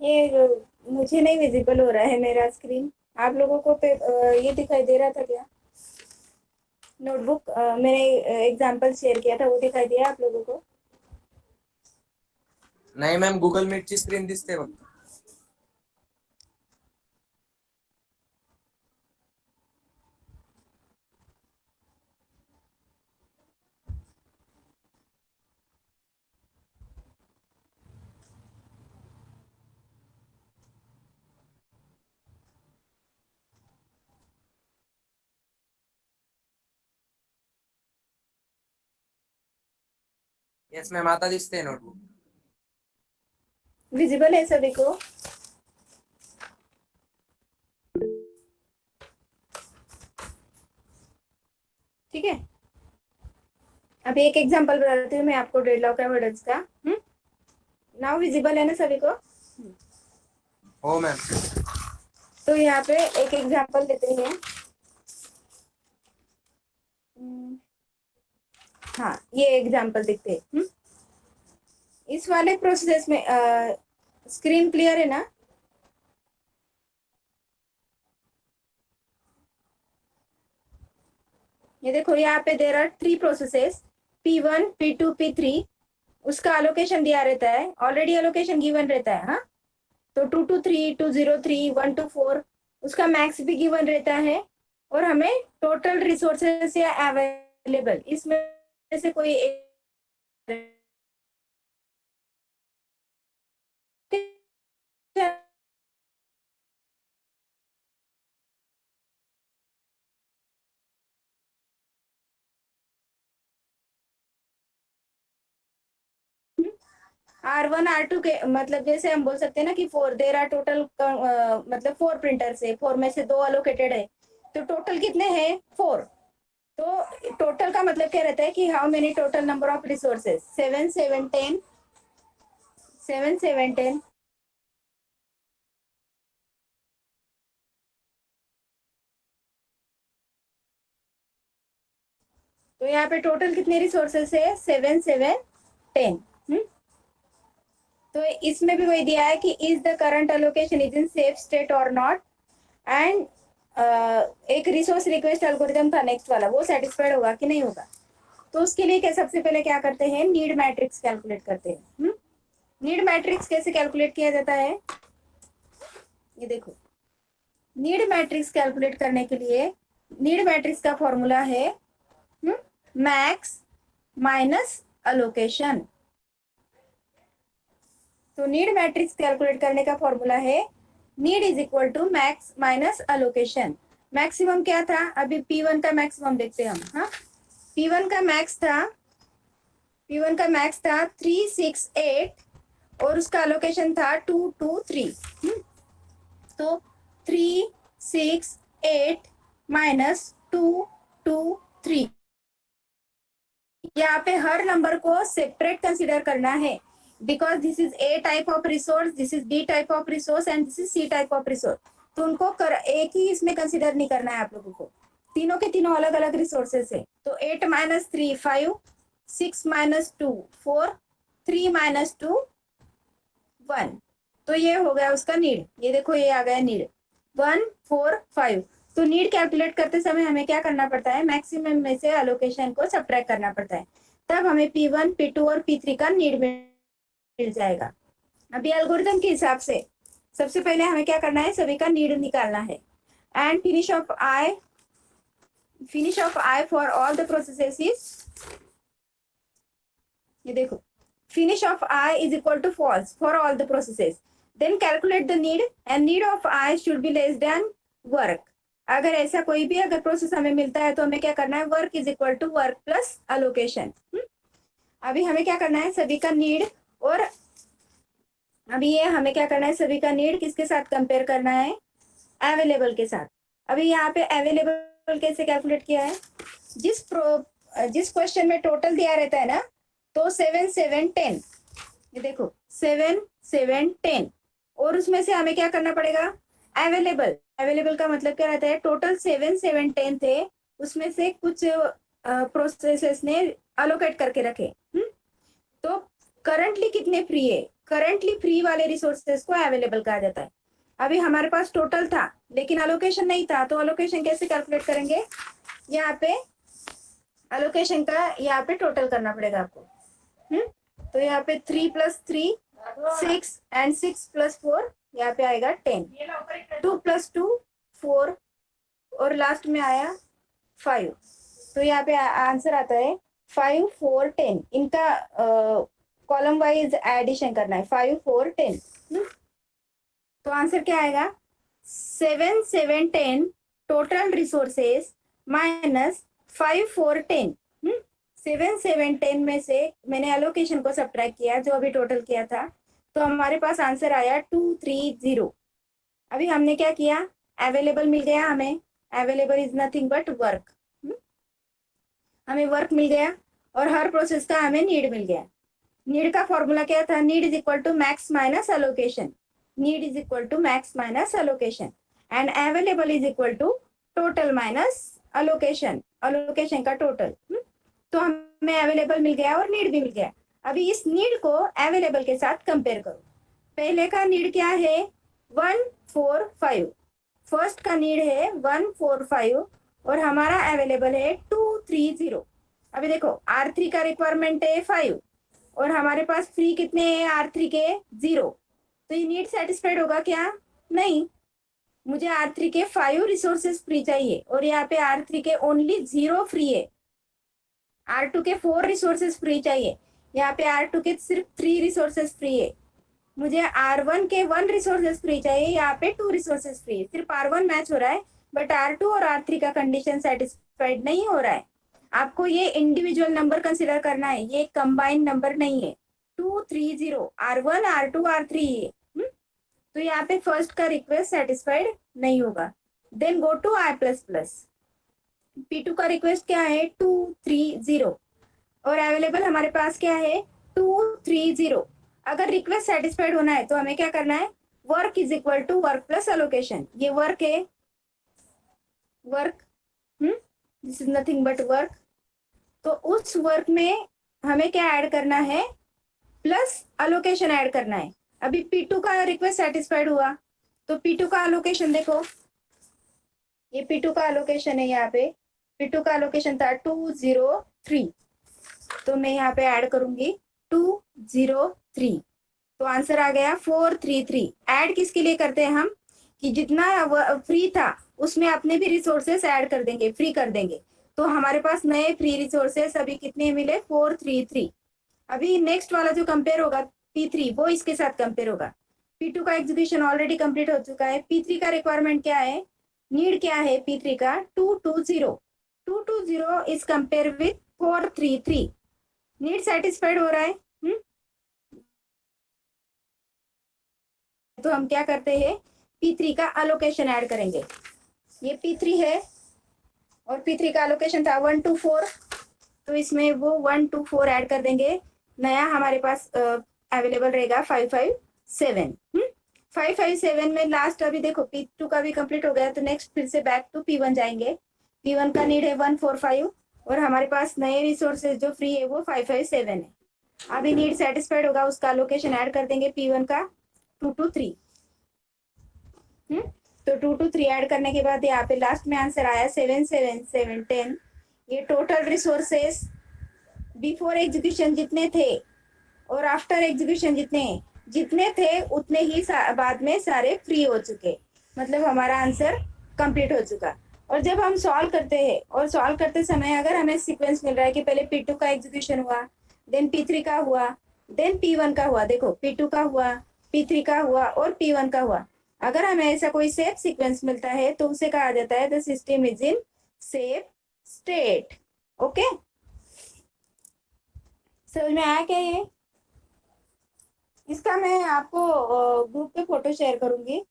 A: ये मुझे नहीं विजिबल हो रहा है मेरा स्क्रीन। आप लोगों को ये दिखाई दे रहा था क्या? नोटबुक मैंने एग्जांपल शेयर किया था, वो दिखाई दिया आप लोगों को?
B: नाही मॅम, गुगल मीटची स्क्रीन दिसते फक्त. यस मॅम, आता दिसते नोटबुक.
A: विजिबल है सभी को? ठीक है, अब एक एग्जांपल बताती हूँ मैं आपको डेडलॉक एवॉइडेंस का। नाउ विजिबल है ना सभी को?
B: हो मॅम.
A: तो यहाँ पे एक एग्जांपल देते हैं। हाँ, ये एग्जांपल देखते हैं। इस वाले प्रोसेस में स्क्रीन क्लियर है ना? ये देखो, यहाँ पे देर are 3 processes, P1, P2, P3। उसका अलोकेशन दिया रहता है, ऑलरेडी अलोकेशन गिवन रहता है। हाँ, तो 2 to 3, 203, 1 to 4 उसका मैक्स भी गिवन रहता है। और हमें टोटल रिसोर्सेस या अवेलेबल इसमें से कोई एक R1 R2 के मतलब जैसे हम बोल सकते हैं ना कि 4 देर आर टोटल, मतलब 4 प्रिंटर से 4 में से 2 अलोकेटेड है, तो टोटल कितने हैं? 4। तो टोटल का मतलब क्या रहता है कि how many total number of resources? 7 7 10, 7 7 10। तो यहाँ पे टोटल कितने रिसोर्सेस है? 7 7 10। तो इसमें भी वही दिया है कि is the current allocation is in safe state और नॉट। एंड एक रिसोर्स रिक्वेस्ट एल्गोरिथम था नेक्स्ट वाला, वो सेटिस्फाइड होगा कि नहीं होगा। तो उसके लिए क्या, सबसे पहले क्या करते हैं? नीड मैट्रिक्स कैलकुलेट करते हैं। नीड मैट्रिक्स कैसे कैलकुलेट किया जाता है? ये देखो, नीड मैट्रिक्स कैलकुलेट करने के लिए नीड मैट्रिक्स का फॉर्मूला है मैक्स माइनस अलोकेशन। तो नीड मैट्रिक्स कैलकुलेट करने का फॉर्मूला है need is equal to max minus allocation. Maximum क्या था? अभी P1 का मैक्सिमम देखते हैं हम। हाँ, P1 का मैक्स था 368 और उसका अलोकेशन था 223। तो 368 माइनस 223 यहाँ पे हर नंबर को सेपरेट कंसिडर करना है, because this is A type of resource, this is B type of resource and this is C type of resource. तो उनको एक ही इसमें कंसिडर नहीं करना है आप लोगों को, तीनों के तीनों अलग अलग रिसोर्सेस है। तो 8 माइनस 3 5, 6 माइनस 2 4, 3 माइनस 2 1। तो ये हो गया उसका नीड, ये देखो ये आ गया नीड 1 4 5। तो नीड कैलकुलेट करते समय हमें क्या करना पड़ता है, मैक्सिमम में से अलोकेशन को सब्ट्रैक्ट करना पड़ता है, तब हमें P1 P2 और P3 का नीड मिल जाएगा। अभी एल्गोरिथम के हिसाब से सबसे पहले हमें क्या करना है, सभी का नीड निकालना है and finish off I for all the processes is, ये देखो finish of I is equal to false for all the processes. Then calculate the need and need of I should be less than work. अगर ऐसा कोई भी अगर process हमें मिलता है तो हमें क्या करना है, work is equal to work plus allocation. अभी हमें क्या करना है, सभी का नीड, और अभी ये हमें क्या करना है, सभी का नीड किसके साथ कंपेयर करना है, अवेलेबल के साथ। अभी यहाँ पे अवेलेबल कैसे कैलकुलेट किया है, जिस क्वेश्चन में टोटल दिया रहता है ना, तो 7 7 10, ये देखो 7 7 10, और उसमें से हमें क्या करना पड़ेगा, अवेलेबल का मतलब क्या रहता है, टोटल 7 7 10 थे, उसमें से कुछ प्रोसेसेस ने अलोकेट करके रखे। तो करंटली कितने फ्री है, करंटली फ्री वाले रिसोर्सेस को अवेलेबल कहा जाता है। अभी हमारे पास टोटल था लेकिन अलोकेशन नहीं था, तो अलोकेशन कैसे कैलकुलेट करेंगे, यहाँ पे अलोकेशन का यहाँ पे टोटल करना पड़ेगा आपको। तो यहाँ पे 3 + 3 6 एंड 6 + 4 यहाँ पे आएगा 10, 2 + 2 4 और लास्ट में आया 5। तो यहाँ पे आंसर आता है 5 4 10। इनका कॉलम वाइज एडिशन करना है, 5 4 10। तो आंसर क्या आएगा, 7 7 10 टोटल रिसोर्सेस माइनस 5 4 10। 7 7 10 में से मैंने अलोकेशन को सब्ट्रैक्ट किया जो अभी टोटल किया था, तो हमारे पास आंसर आया 230। अभी हमने क्या किया, अवेलेबल मिल गया हमें, available is nothing but work. हमें वर्क मिल गया और हर प्रोसेस का हमें नीड मिल गया। नीड का फॉर्मूला क्या था, need is equal to max minus allocation, need is equal to max minus allocation and available is equal to total minus allocation, allocation का टोटल। तो हमें अवेलेबल मिल गया और नीड भी मिल गया। अभी इस नीड को अवेलेबल के साथ कंपेयर करो। पहले का नीड क्या है, 1 4 5, फर्स्ट का नीड है 1 4 5 और हमारा अवेलेबल है 230। अभी देखो R3 का रिक्वायरमेंट है 5 और हमारे पास फ्री कितने हैं R3 के, 0। तो ये नीड सेटिस्फाइड होगा क्या, नहीं, मुझे R3 के 5 रिसोर्सेस फ्री चाहिए और यहाँ पे R3 के ओनली 0 फ्री है। R2 के 4 रिसोर्सेस फ्री चाहिए, यहाँ पे R2 के सिर्फ 3 रिसोर्सेस फ्री है। मुझे R1 के 1 रिसोर्सेस फ्री चाहिए, यहाँ पे 2 रिसोर्सेस फ्री है। सिर्फ R1 मैच हो रहा है बट R2 और R3 का कंडीशन सेटिस्फाइड नहीं हो रहा है। आपको ये इंडिविजुअल नंबर कंसिडर करना है, ये कंबाइंड नंबर नहीं है। 230 R1 R2 R3 है। तो यहाँ पे फर्स्ट का रिक्वेस्ट सेटिस्फाइड नहीं होगा। Then go to I++। P2 का रिक्वेस्ट क्या है, 230 और अवेलेबल हमारे पास क्या है, 230। अगर रिक्वेस्ट सेटिस्फाइड होना है तो हमें क्या करना है, work is equal to work plus allocation. ये वर्क है, work, this is nothing but work. तो उस वर्क में हमें क्या ऐड करना है, प्लस अलोकेशन ऐड करना है। अभी P2 का रिक्वेस्ट सेटिस्फाइड हुआ तो P2 का अलोकेशन देखो, ये P2 का अलोकेशन है, यहाँ पे P2 का अलोकेशन था 203। तो मैं यहाँ पे ऐड करूंगी 203, तो आंसर आ गया 433। ऐड किसके लिए करते हैं हम, कि जितना फ्री था उसमें अपने भी रिसोर्सेस ऐड कर देंगे, फ्री कर देंगे। तो हमारे पास नए फ्री रिसोर्सेस अभी कितने मिले, 433। अभी नेक्स्ट वाला जो कंपेयर होगा P3, वो इसके साथ कंपेयर होगा। P2 का एग्जीक्यूशन ऑलरेडी कंप्लीट हो चुका है। P3 का रिक्वायरमेंट क्या है, नीड क्या है P3 का, 220। 220 is compare with 433। Need satisfied हो रहा है। तो हम क्या करते हैं, P3 का अलोकेशन ऐड करेंगे। ये P3 है और P3 का अलोकेशन था 1 2 4। तो इसमें वो 1 2 4 ऐड कर देंगे, नया हमारे पास अवेलेबल रहेगा 557। 557 में लास्ट अभी देखो P2 का भी कंप्लीट हो गया, तो नेक्स्ट फिर से बैक टू P1 जाएंगे। P1 का नीड है 145 और हमारे पास नए रिसोर्सेज जो फ्री है वो 557 है। अभी नीड सेटिस्फाइड होगा, उसका लोकेशन ऐड कर देंगे P1 का 223। तो 223 ऐड करने के बाद यहाँ पे लास्ट में आंसर आया 77710। ये टोटल रिसोर्सेस बिफोर एग्जीक्यूशन जितने थे और आफ्टर एग्जीक्यूशन जितने थे उतने ही बाद में सारे फ्री हो चुके, मतलब हमारा आंसर कंप्लीट हो चुका। और जब हम सॉल्व करते हैं और सॉल्व करते समय अगर हमें सीक्वेंस मिल रहा है कि पहले P2 का एग्जीक्यूशन हुआ, देन P3 का हुआ, देन P1 का हुआ, देखो P2 का हुआ, P3 का हुआ और P1 का हुआ, अगर हमें ऐसा कोई सेफ सीक्वेंस मिलता है तो उसे कहा जाता है the system is in safe state. Okay, समझ में आया क्या ये? इसका मैं आपको ग्रुप पे फोटो शेयर करूंगी।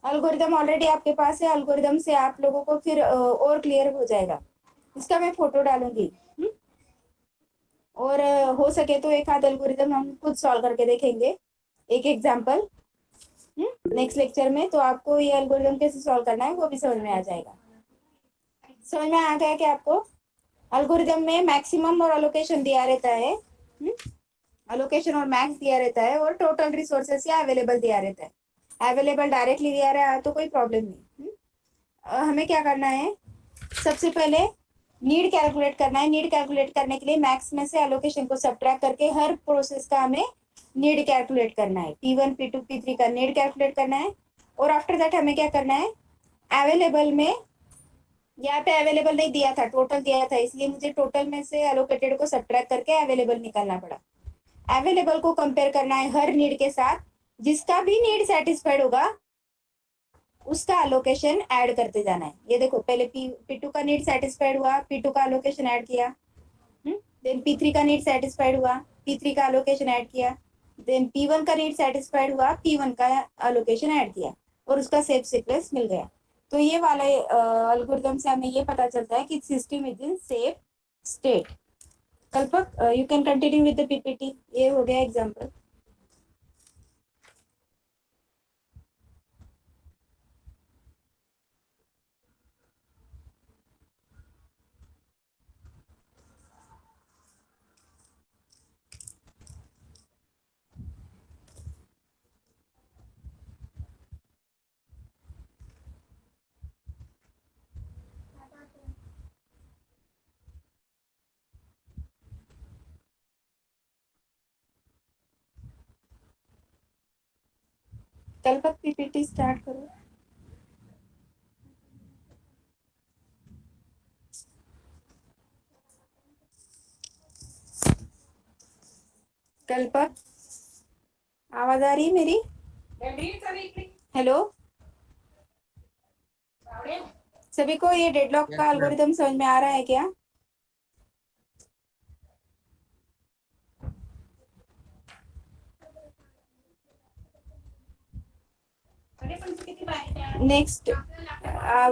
A: अल्गोरिदम ऑलरेडी आपके पास है, अल्गोरिदम से आप लोगों को फिर और क्लियर हो जाएगा। इसका मैं फोटो डालूंगी। और हो सके तो एक आध एल्गोरिदम हम खुद सॉल्व करके देखेंगे, एक एग्जांपल नेक्स्ट लेक्चर में, तो आपको ये एल्गोरिदम कैसे सॉल्व करना है वो भी समझ में आ जाएगा। समझ में आ गया कि आपको एल्गोरिदम में मैक्सिमम और अलोकेशन दिया रहता है, अलोकेशन और मैक्स दिया रहता है, और टोटल रिसोर्सेस या अवेलेबल दिया रहता है। अवेलेबल डायरेक्टली दिया रहा है तो कोई प्रॉब्लम नहीं। हमें क्या करना है, सबसे पहले नीड कैलकुलेट करना है। नीड कैलकुलेट करने के लिए मैक्स में से एलोकेशन को सब्ट्रैक्ट करके हर प्रोसेस का हमें नीड कैलकुलेट करना है। P1 P2 P3 का नीड कैलकुलेट करना है। और आफ्टर दैट हमें क्या करना है, अवेलेबल में, यहाँ पे अवेलेबल नहीं दिया था, टोटल दिया था, इसलिए मुझे टोटल में से एलोकेटेड को सब्ट्रैक्ट करके अवेलेबल निकालना पड़ा। अवेलेबल को कंपेयर करना है हर नीड के साथ, जिसका भी नीड सेटिस्फाइड होगा उसका अलोकेशन ऐड करते जाना है। ये देखो पहले P2 का नीड सेटिस्फाइड हुआ, P2 का अलोकेशन ऐड किया, देन P3 का नीड सेटिस्फाइड हुआ, P3 का अलोकेशन ऐड किया, देन P1 का नीड सेटिस्फाइड हुआ, P1 का अलोकेशन ऐड किया और उसका सेफ सीक्वेंस मिल गया। तो ये वाले एल्गोरिथम से हमें ये पता चलता है कि system is in safe state. Kalpak, you can continue with the PPT. ये हो गया एग्जांपल। कल्पक पीपीटी स्टार्ट करो। कल्पक, आवाज आ रही है मेरी? हेलो, सभी को ये डेडलॉक
B: Yes,
A: का
B: ma'am.
A: एल्गोरिथम समझ में आ रहा है क्या? नेक्स्ट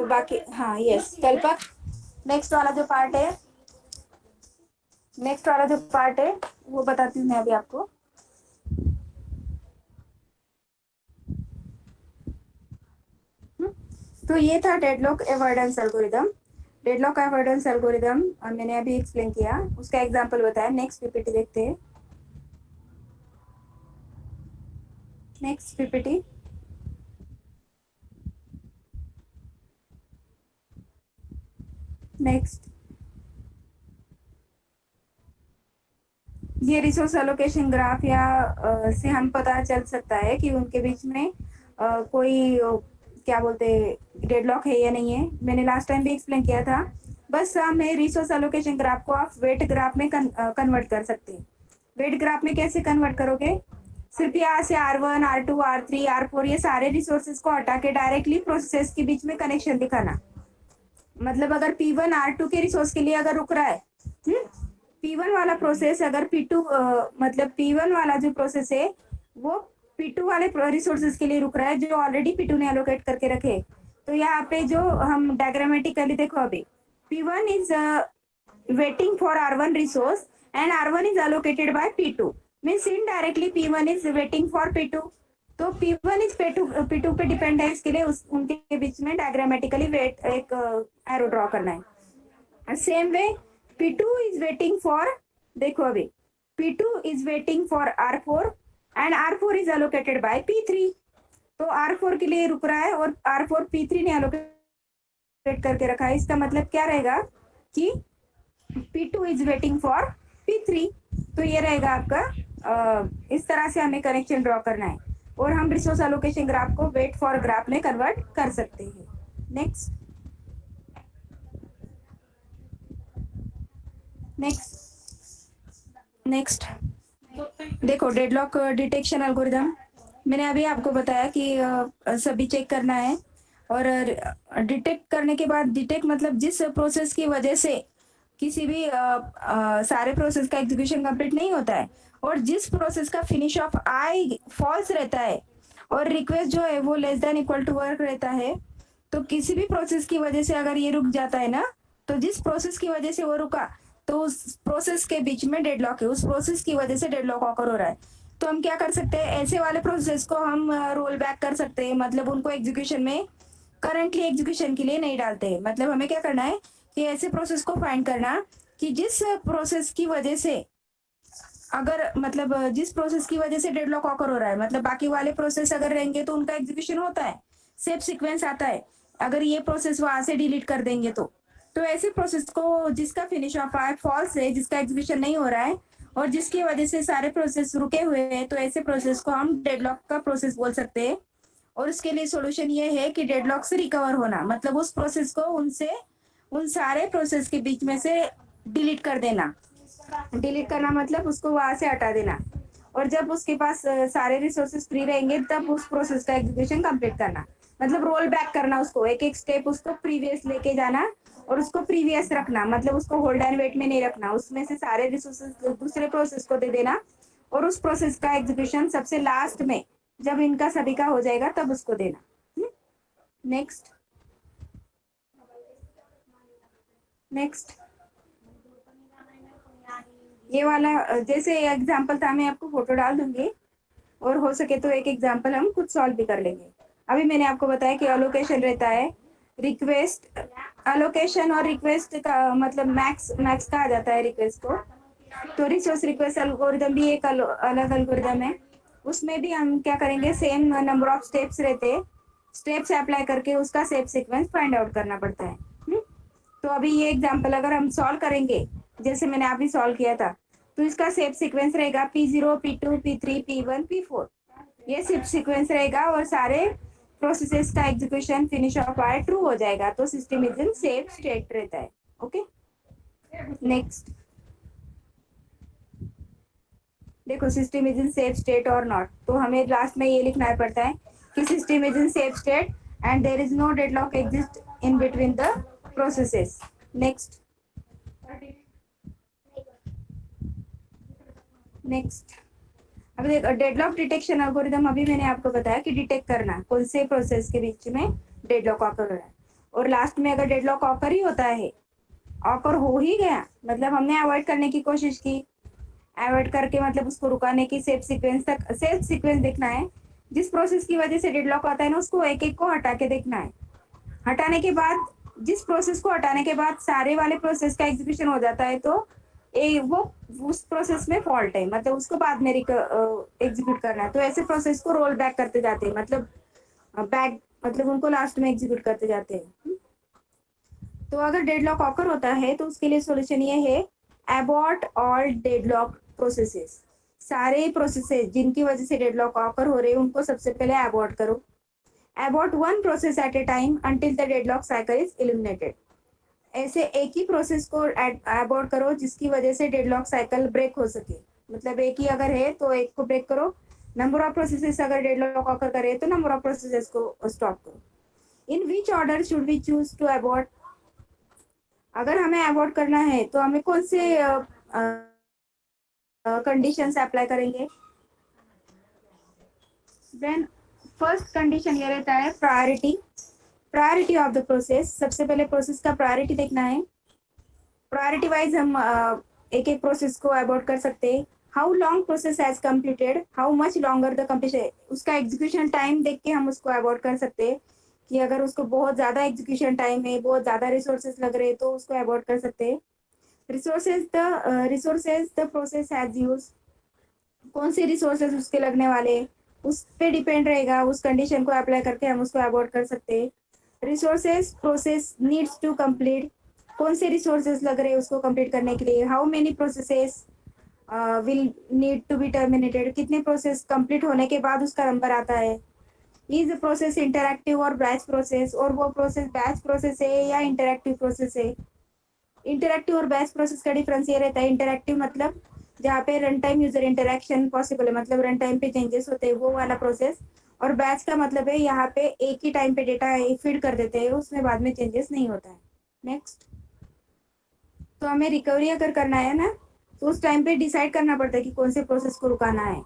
A: बाकी, हाँ यस कल्पक, नेक्स्ट वाला जो पार्ट है, नेक्स्ट वाला जो पार्ट है वो बताती हूँ मैं अभी आपको। तो ये था deadlock avoidance algorithm. Deadlock avoidance algorithm मैंने अभी एक्सप्लेन किया, उसका एग्जांपल बताया। नेक्स्ट पीपीटी देखते हैं। Next PPT. नेक्स्ट, ये रिसोर्स एलोकेशन ग्राफ या से हम पता चल सकता है कि उनके बीच में कोई क्या बोलते डेडलॉक है या नहीं है। मैंने लास्ट टाइम भी एक्सप्लेन किया था। बस हमें रिसोर्स एलोकेशन ग्राफ को आप वेट ग्राफ में कन्वर्ट कर सकते हैं। वेट ग्राफ में कैसे कन्वर्ट करोगे, सिर्फ यहाँ से R1 R2 R3 R4 ये सारे रिसोर्सेज को हटा के डायरेक्टली प्रोसेस के बीच में कनेक्शन दिखाना। मतलब अगर P1 R2 के रिसोर्स के लिए अगर रुक रहा है, P1 वाला प्रोसेस अगर P2 मतलब P1 वाला जो प्रोसेस है वो P2 वाले रिसोर्सेज के लिए रुक रहा है जो ऑलरेडी P2 ने एलोकेट करके रखे, तो यहाँ पे जो हम डायग्रामेटिकली देखो अभी P1 is waiting for R1 resource and R1 is allocated by P2. Means indirectly P1 is waiting for P2. तो P1 इस P2 पे डिपेंड है, इसके लिए उनके बीच में डायग्रामेटिकली वेट एक एरो ड्रॉ करना है. Same way P2 is waiting for, देखो अभी P2 is waiting for R4 and R4 is allocated by P3. तो R4 के लिए रुक रहा है और R4 P3 ने एलोकेट करके रखा है. इसका मतलब क्या रहेगा कि P2 is waiting for P3. तो ये रहेगा आपका, इस तरह से हमें कनेक्शन ड्रॉ करना है और हम रिसोर्स एलोकेशन ग्राफ को वेट फॉर ग्राफ में कन्वर्ट कर सकते हैं. नेक्स्ट देखो डेडलॉक डिटेक्शन एल्गोरिथम मैंने अभी आपको बताया कि सभी चेक करना है और डिटेक्ट करने के बाद, डिटेक्ट मतलब जिस प्रोसेस की वजह से किसी भी सारे प्रोसेस का एग्जीक्यूशन कंप्लीट नहीं होता है और जिस प्रोसेस का फिनिश ऑफ आई फॉल्स रहता है और रिक्वेस्ट जो है वो less than equal to work रहता है, तो किसी भी प्रोसेस की वजह से अगर ये रुक जाता है ना, तो जिस प्रोसेस की वजह से वो रुका तो उस प्रोसेस के बीच में डेडलॉक है, उस प्रोसेस की वजह से डेडलॉक ऑकर हो रहा है. तो हम क्या कर सकते हैं, ऐसे वाले प्रोसेस को हम रोल बैक कर सकते हैं, मतलब उनको एग्जीक्यूशन में करंटली एग्जीक्यूशन के लिए नहीं डालते हैं. मतलब हमें क्या करना है कि ऐसे प्रोसेस को फाइंड करना कि जिस प्रोसेस की वजह से, अगर मतलब जिस प्रोसेस की वजह से डेडलॉक ऑकर हो रहा है, मतलब बाकी वाले प्रोसेस अगर रहेंगे तो उनका एग्जीक्यूशन होता है, सेफ सीक्वेंस आता है. अगर ये प्रोसेस वहां से डिलीट कर देंगे तो ऐसे प्रोसेस को जिसका फिनिश ऑफ आए फॉल्स है, जिसका एग्जीक्यूशन नहीं हो रहा है और जिसकी वजह से सारे प्रोसेस रुके हुए हैं, तो ऐसे प्रोसेस को हम डेडलॉक का प्रोसेस बोल सकते हैं. और उसके लिए सॉल्यूशन ये है कि डेडलॉक से रिकवर होना, मतलब उस प्रोसेस को उन सारे प्रोसेस के बीच में से डिलीट कर देना. डिलीट करना मतलब उसको वहां से हटा देना और जब उसके पास सारे रिसोर्सेज फ्री रहेंगे तब उस प्रोसेस का एग्जीक्यूशन कंप्लीट करना, मतलब रोल बैक करना, उसको एक एक स्टेप उसको प्रीवियस लेके जाना और उसको प्रीवियस रखना, मतलब उसको होल्ड एंड वेट में नहीं रखना, उसमें से सारे रिसोर्सेज दूसरे प्रोसेस को दे देना और उस प्रोसेस का एग्जीक्यूशन सबसे लास्ट में जब इनका सभी का हो जाएगा तब उसको देना. नेक्स्ट ये वाला जैसे एग्जांपल था, मैं आपको फोटो डाल दूंगी और हो सके तो एक एग्जांपल हम खुद सॉल्व भी कर लेंगे. अभी मैंने आपको बताया कि अलोकेशन रहता है, रिक्वेस्ट, अलोकेशन और रिक्वेस्ट का मतलब मैक्स कहा जाता है रिक्वेस्ट को. तो रिसोर्स रिक्वेस्ट एल्गोरिथम भी एक अलग एल्गोरिथम है. उसमें भी हम क्या करेंगे, सेम नंबर ऑफ स्टेप्स रहते हैं, स्टेप्स अप्लाई करके उसका सेफ सीक्वेंस फाइंड आउट करना पड़ता है. तो अभी ये एग्जांपल अगर हम सॉल्व करेंगे जैसे मैंने अभी सॉल्व किया था, तो इसका सेफ सीक्वेंस रहेगा P0, P2, P3, P1, P4. ये सेफ सीक्वेंस रहेगा और सारे प्रोसेसेस का एग्जीक्यूशन फिनिश ऑफ आए ट्रू हो जाएगा, तो system is in safe state रहता है. ओके, नेक्स्ट देखो system is in safe state और नॉट, तो हमें लास्ट में ये लिखना पड़ता है कि system is in safe state and there is no deadlock exist in between the processes. Next अब देखो डेडलॉक डिटेक्शन एल्गोरिथम, अभी मैंने आपको बताया कि डिटेक्ट करना कौन से प्रोसेस के बीच में डेडलॉक ऑकर हो रहा है, और लास्ट में अगर डेडलॉक ऑकर ही होता है, ऑकर हो ही गया, मतलब हमने अवॉइड करने की कोशिश की, अवॉइड करके मतलब उसको रुकाने की सेफ सीक्वेंस देखना है. जिस प्रोसेस की वजह से डेडलॉक आता है ना, उसको एक एक को हटा के देखना है. हटाने के बाद जिस प्रोसेस को हटाने के बाद सारे वाले प्रोसेस का एग्जीक्यूशन हो जाता है, तो वो उस प्रोसेस में फॉल्ट है, मतलब उसको बाद में एग्जीक्यूट करना है. तो ऐसे प्रोसेस को रोल बैक करते जाते हैं, मतलब बैक मतलब उनको लास्ट में एग्जीक्यूट करते जाते हैं. तो अगर डेडलॉक ऑकर होता है तो उसके लिए सॉल्यूशन ये है, अबॉर्ट ऑल डेडलॉक प्रोसेसेस. सारे प्रोसेसेस जिनकी वजह से डेडलॉक ऑकर हो रहे हैं उनको सबसे पहले अबॉर्ट करो. Abort one process at a time until the deadlock cycle is eliminated. ऐसे एक ही प्रोसेस को अबॉर्ट करो जिसकी वजह से डेडलॉक साइकिल ब्रेक हो सके, मतलब एक ही अगर है तो एक को ब्रेक करो. नंबर ऑफ प्रोसेसेस अगर डेडलॉक ऑकर करे तो नंबर ऑफ प्रोसेसेस को स्टॉप करो. In which order should we choose to abort. अगर हमें अबॉर्ट करना है तो हमें कौन से कंडीशंस अप्लाई करेंगे. देन फर्स्ट कंडीशन ये रहता है प्रायोरिटी ऑफ द प्रोसेस. सबसे पहले प्रोसेस का प्रायोरिटी देखना है. प्रायोरिटी वाइज हम एक एक प्रोसेस को अबॉर्ट कर सकते हैं. How long process has completed, how much longer the completion, उसका एग्जीक्यूशन टाइम देख के हम उसको अबॉर्ट कर सकते हैं कि अगर उसको बहुत ज्यादा एग्जीक्यूशन टाइम है, बहुत ज्यादा रिसोर्सेज लग रहे हैं तो उसको अबॉर्ट कर सकते हैं. Resources the process has use, कौन से रिसोर्सेज उसके लगने वाले उस पे डिपेंड रहेगा, उस कंडीशन को अप्लाई करके हम उसको अबॉर्ट कर सकते हैं. Resources process needs to complete, कौन से रिसोर्सेज लग रहे हैं उसको कंप्लीट करने के लिए. How many processes will need to be terminated, कितने प्रोसेस कंप्लीट होने के बाद उसका नंबर आता है. इज प्रोसेस इंटरैक्टिव और बैच प्रोसेस, और वो प्रोसेस बैच प्रोसेस है या इंटरैक्टिव प्रोसेस है. इंटरैक्टिव और बैच प्रोसेस का डिफरेंस ये रहता है, इंटरैक्टिव मतलब जहाँ पे run time user interaction possible है, मतलब रन टाइम पे चेंजेस होते हैं, वो वाला प्रोसेस. और बैच का मतलब है यहाँ पे एक ही टाइम पे डेटा फीड कर देते हैं, उसमें बाद में चेंजेस नहीं होता है. नेक्स्ट, तो हमें रिकवरी अगर करना है ना, तो उस टाइम पे डिसाइड करना पड़ता है कि कौन से प्रोसेस को रुकाना है.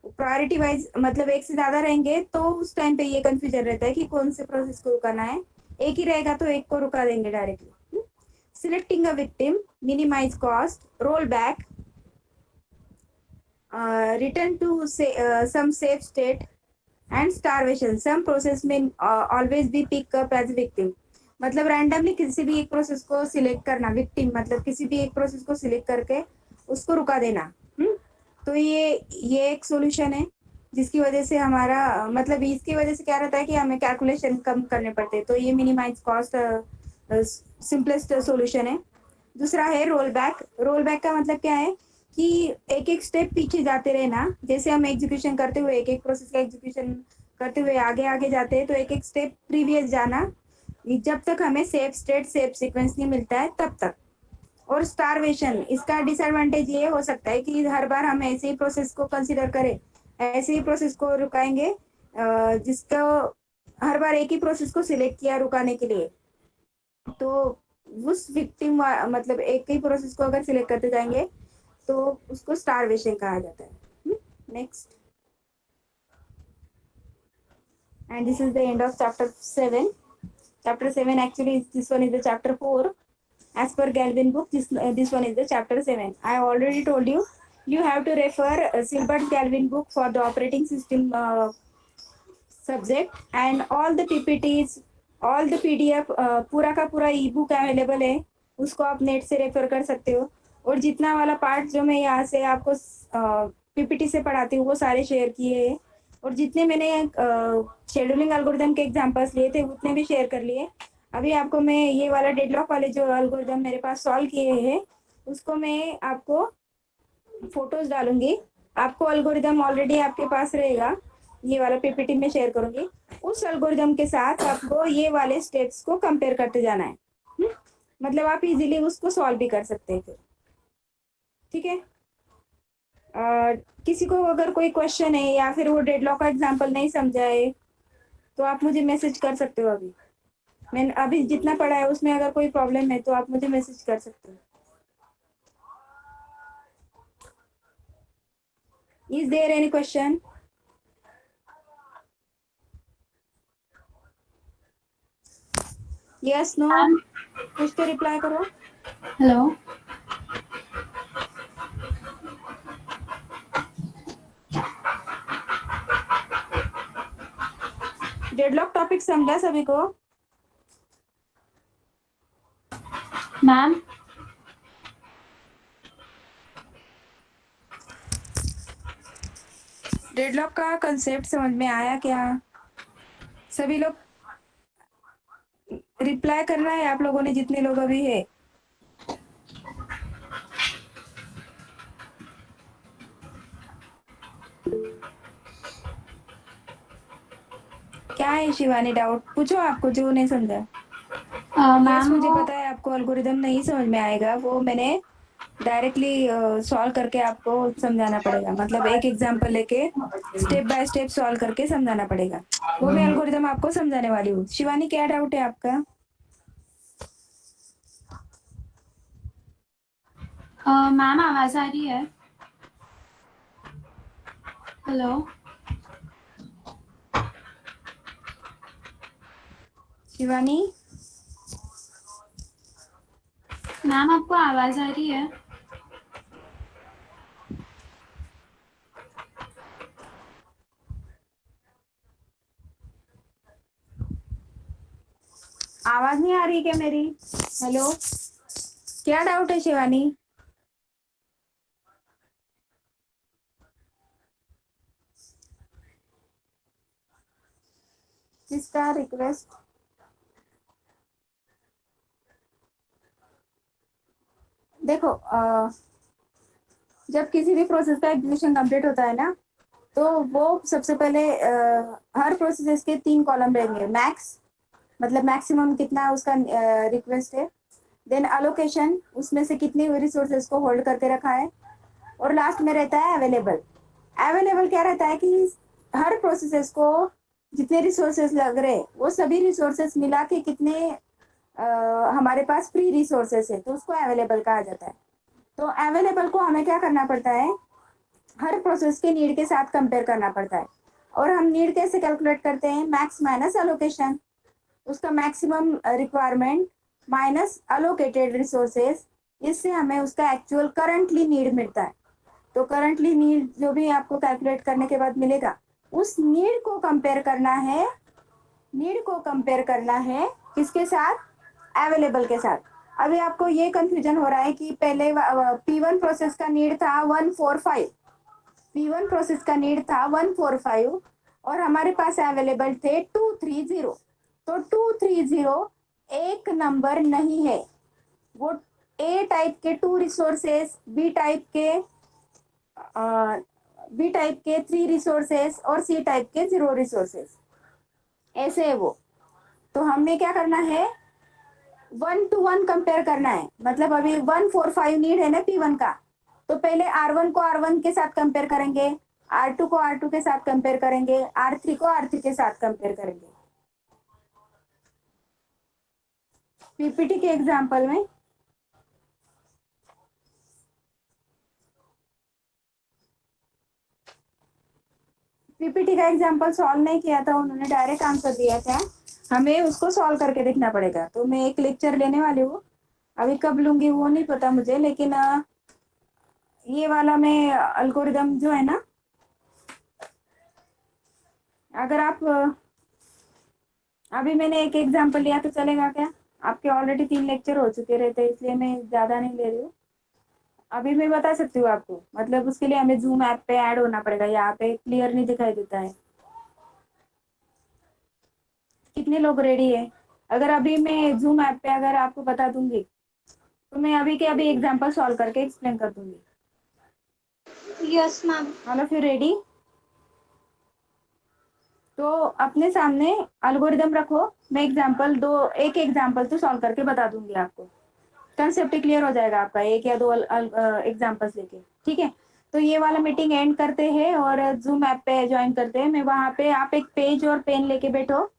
A: प्रायोरिटी वाइज मतलब एक से ज्यादा रहेंगे तो उस टाइम पे ये कंफ्यूजन रहता है कि कौन से प्रोसेस को रुकाना है. एक ही रहेगा तो एक को रुका देंगे directly. Selecting a victim, minimize cost, roll back, return to some safe state, and starvation. Some process may always be pick up as victim. मतलब रैंडमली किसी भी एक प्रोसेस को सिलेक्ट करना, विक्टिम मतलब किसी भी एक प्रोसेस को सिलेक्ट करके उसको रुका देना. तो ये एक सॉल्यूशन है जिसकी वजह से हमारा मतलब इसकी वजह से क्या रहता है कि हमें कैलकुलेशन कम करने पड़ते हैं. तो ये मिनिमाइज कॉस्ट सिंपलेस्ट सॉल्यूशन है. दूसरा है रोल बैक. रोल बैक का मतलब क्या है कि एक एक स्टेप पीछे जाते रहना, जैसे हम एग्जीक्यूशन करते हुए एक एक प्रोसेस का एग्जीक्यूशन करते हुए आगे आगे जाते हैं तो एक एक स्टेप प्रीवियस जाना, जब तक हमें सेफ स्टेट सेफ सीक्वेंस नहीं मिलता है तब तक. और स्टारवेशन, इसका डिसएडवांटेज ये हो सकता है कि हर बार हम ऐसे ही प्रोसेस को कंसिडर करें, ऐसे ही प्रोसेस को रुकाएंगे जिसको हर बार एक ही प्रोसेस को सिलेक्ट किया रुकाने के लिए, तो उस विक्टिम मतलब एक ही प्रोसेस को अगर सिलेक्ट करते जाएंगे तो उसको स्टारवेशन कहा जाता है. Next, and this is the end of chapter 7. Chapter 7 actually this one is the chapter 4 as per Galvin book. This one is the chapter 7. I already told you you have to refer Silbert Galvin book for the operating system subject, and all the PPTs, all the PDF पूरा का पूरा ई book available है, उसको आप net से refer कर सकते हो. और जितना वाला पार्ट जो मैं यहाँ से आपको पीपीटी से पढ़ाती हूँ वो सारे शेयर किए हैं, और जितने मैंने शेड्यूलिंग एल्गोरिदम के एग्जांपल्स लिए थे उतने भी शेयर कर लिए. अभी आपको मैं ये वाला डेडलॉक वाले जो एल्गोरिदम मेरे पास सॉल्व किए हैं उसको मैं आपको फोटोज डालूंगी. आपको एल्गोरिदम ऑलरेडी आपके पास रहेगा, ये वाला पीपीटी में शेयर करूंगी. उस एल्गोरिदम के साथ आपको ये वाले स्टेप्स को कंपेयर करते जाना है. मतलब आप इजीली उसको सॉल्व भी कर सकते हैं फिर. ठीक है, किसी को अगर कोई क्वेश्चन है या फिर वो डेडलॉक का एग्जांपल नहीं समझा है तो आप मुझे मैसेज कर सकते हो. अभी मैंने अभी जितना पढ़ा है उसमें अगर कोई प्रॉब्लम है तो आप मुझे मैसेज कर सकते हो. Is there any question? Yes no, कुछ तो रिप्लाई करो.
C: हेलो,
A: डेडलॉक टॉपिक समझा सभी को?
C: मैम.
A: डेडलॉक का कंसेप्ट समझ में आया क्या? सभी लोग रिप्लाई करना है आप लोगों ने, जितने लोग अभी है. क्या है शिवानी, डाउट पूछो आपको जो नहीं समझा.
C: मैम
A: मुझे पता है आपको एल्गोरिदम नहीं समझ में आएगा, वो मैंने डायरेक्टली सॉल्व करके आपको समझाना पड़ेगा, मतलब एक एग्जांपल लेके स्टेप बाय स्टेप सॉल्व करके समझाना पड़ेगा. वो मैं एल्गोरिदम आपको समझाने वाली हूँ. शिवानी क्या डाउट है आपका?
C: मैम आवाज आ रही है? Hello
A: Shivani,
C: ma'am. मैम आपको आवाज आ रही है?
A: आवाज नहीं आ रही क्या मेरी? हेलो, क्या डाउट है शिवानी? किसका रिक्वेस्ट? देखो जब किसी भी प्रोसेस का एग्जीक्यूशन कंप्लीट होता है ना, तो वो सबसे पहले हर प्रोसेस के 3 कॉलम रहेंगे। मैक्स मतलब मैक्सिमम कितना उसका रिक्वेस्ट है, देन अलोकेशन उसमें से कितने रिसोर्सेज को होल्ड करके रखा है, और लास्ट में रहता है अवेलेबल। अवेलेबल क्या रहता है कि हर प्रोसेसेस को जितने रिसोर्सेज लग रहे वो सभी रिसोर्सेज मिला के कितने हमारे पास फ्री रिसोर्सेज है, तो उसको अवेलेबल कहा जाता है। तो अवेलेबल को हमें क्या करना पड़ता है, हर प्रोसेस के नीड के साथ कंपेयर करना पड़ता है। और हम नीड कैसे कैलकुलेट करते हैं? मैक्स माइनस अलोकेशन, उसका maximum requirement minus allocated resources, इससे हमें उसका एक्चुअल करंटली नीड मिलता है। तो करंटली नीड जो भी आपको कैलकुलेट करने के बाद मिलेगा, उस नीड को कंपेयर करना है, नीड को कंपेयर करना है किसके साथ? अवेलेबल के साथ। अभी आपको ये कंफ्यूजन हो रहा है कि पहले P1 प्रोसेस का नीड था 145, P1 प्रोसेस का नीड था 145 और हमारे पास अवेलेबल थे 230। तो 230 एक नंबर नहीं है, वो ए टाइप के 2 रिसोर्सेस, बी टाइप के 3 रिसोर्सेस और सी टाइप के 0 रिसोर्सेस, ऐसे है वो। तो हमने क्या करना है, 1 to 1 कंपेयर करना है। मतलब अभी 145 नीड है ना P1 का, तो पहले R1 को R1 के साथ कंपेयर करेंगे, R2 को R2 के साथ कंपेयर करेंगे, R3 को R3 के साथ कंपेयर करेंगे। पीपीटी के एग्जांपल में पीपीटी का एग्जांपल सॉल्व नहीं किया था उन्होंने, डायरेक्ट आंसर दिया था, हमें उसको सॉल्व करके देखना पड़ेगा। तो मैं एक लेक्चर लेने वाली हूँ, अभी कब लूंगी वो नहीं पता मुझे, लेकिन ये वाला मैं अल्गोरिदम जो है ना, अगर आप अभी मैंने एक एग्जांपल लिया तो चलेगा क्या? आपके ऑलरेडी 3 लेक्चर हो चुके रहते, इसलिए मैं ज़्यादा नहीं ले रही हूँ। अभी मैं बता सकती हूँ आपको, मतलब उसके लिए हमें जूम ऐप पे ऐड होना पड़ेगा, यहाँ पे क्लियर नहीं दिखाई देता है। कितने लोग रेडी है? अगर अभी मैं जूम ऐप पे अगर आपको बता दूंगी, तो मैं अभी के अभी एग्जांपल सॉल्व करके एक्सप्लेन कर दूंगी।
C: Yes ma'am.
A: All of you ready? तो अपने सामने अल्गोरिदम रखो, मैं एक एग्जांपल तो सॉल्व करके बता दूंगी आपको, कंसेप्ट क्लियर हो जाएगा आपका, एक या 2 एग्जांपल्स लेके, ठीक है? तो ये वाला मीटिंग एंड करते हैं और जूम ऐप पे ज्वाइन करते हैं। मैं वहां पे, आप एक पेज और पेन लेके बैठो,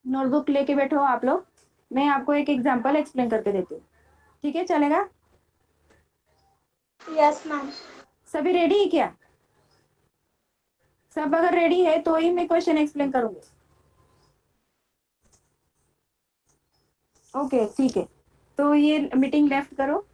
A: नोटबुक लेके बैठो आप लोग, मैं आपको एक एग्जांपल एक्सप्लेन करके देती हूँ, ठीक है? चलेगा?
C: Yes ma'am.
A: सभी रेडी है क्या? सब अगर रेडी है तो ही मैं क्वेश्चन एक्सप्लेन करूंगी। ओके ठीक है, तो ये मीटिंग लेफ्ट करो।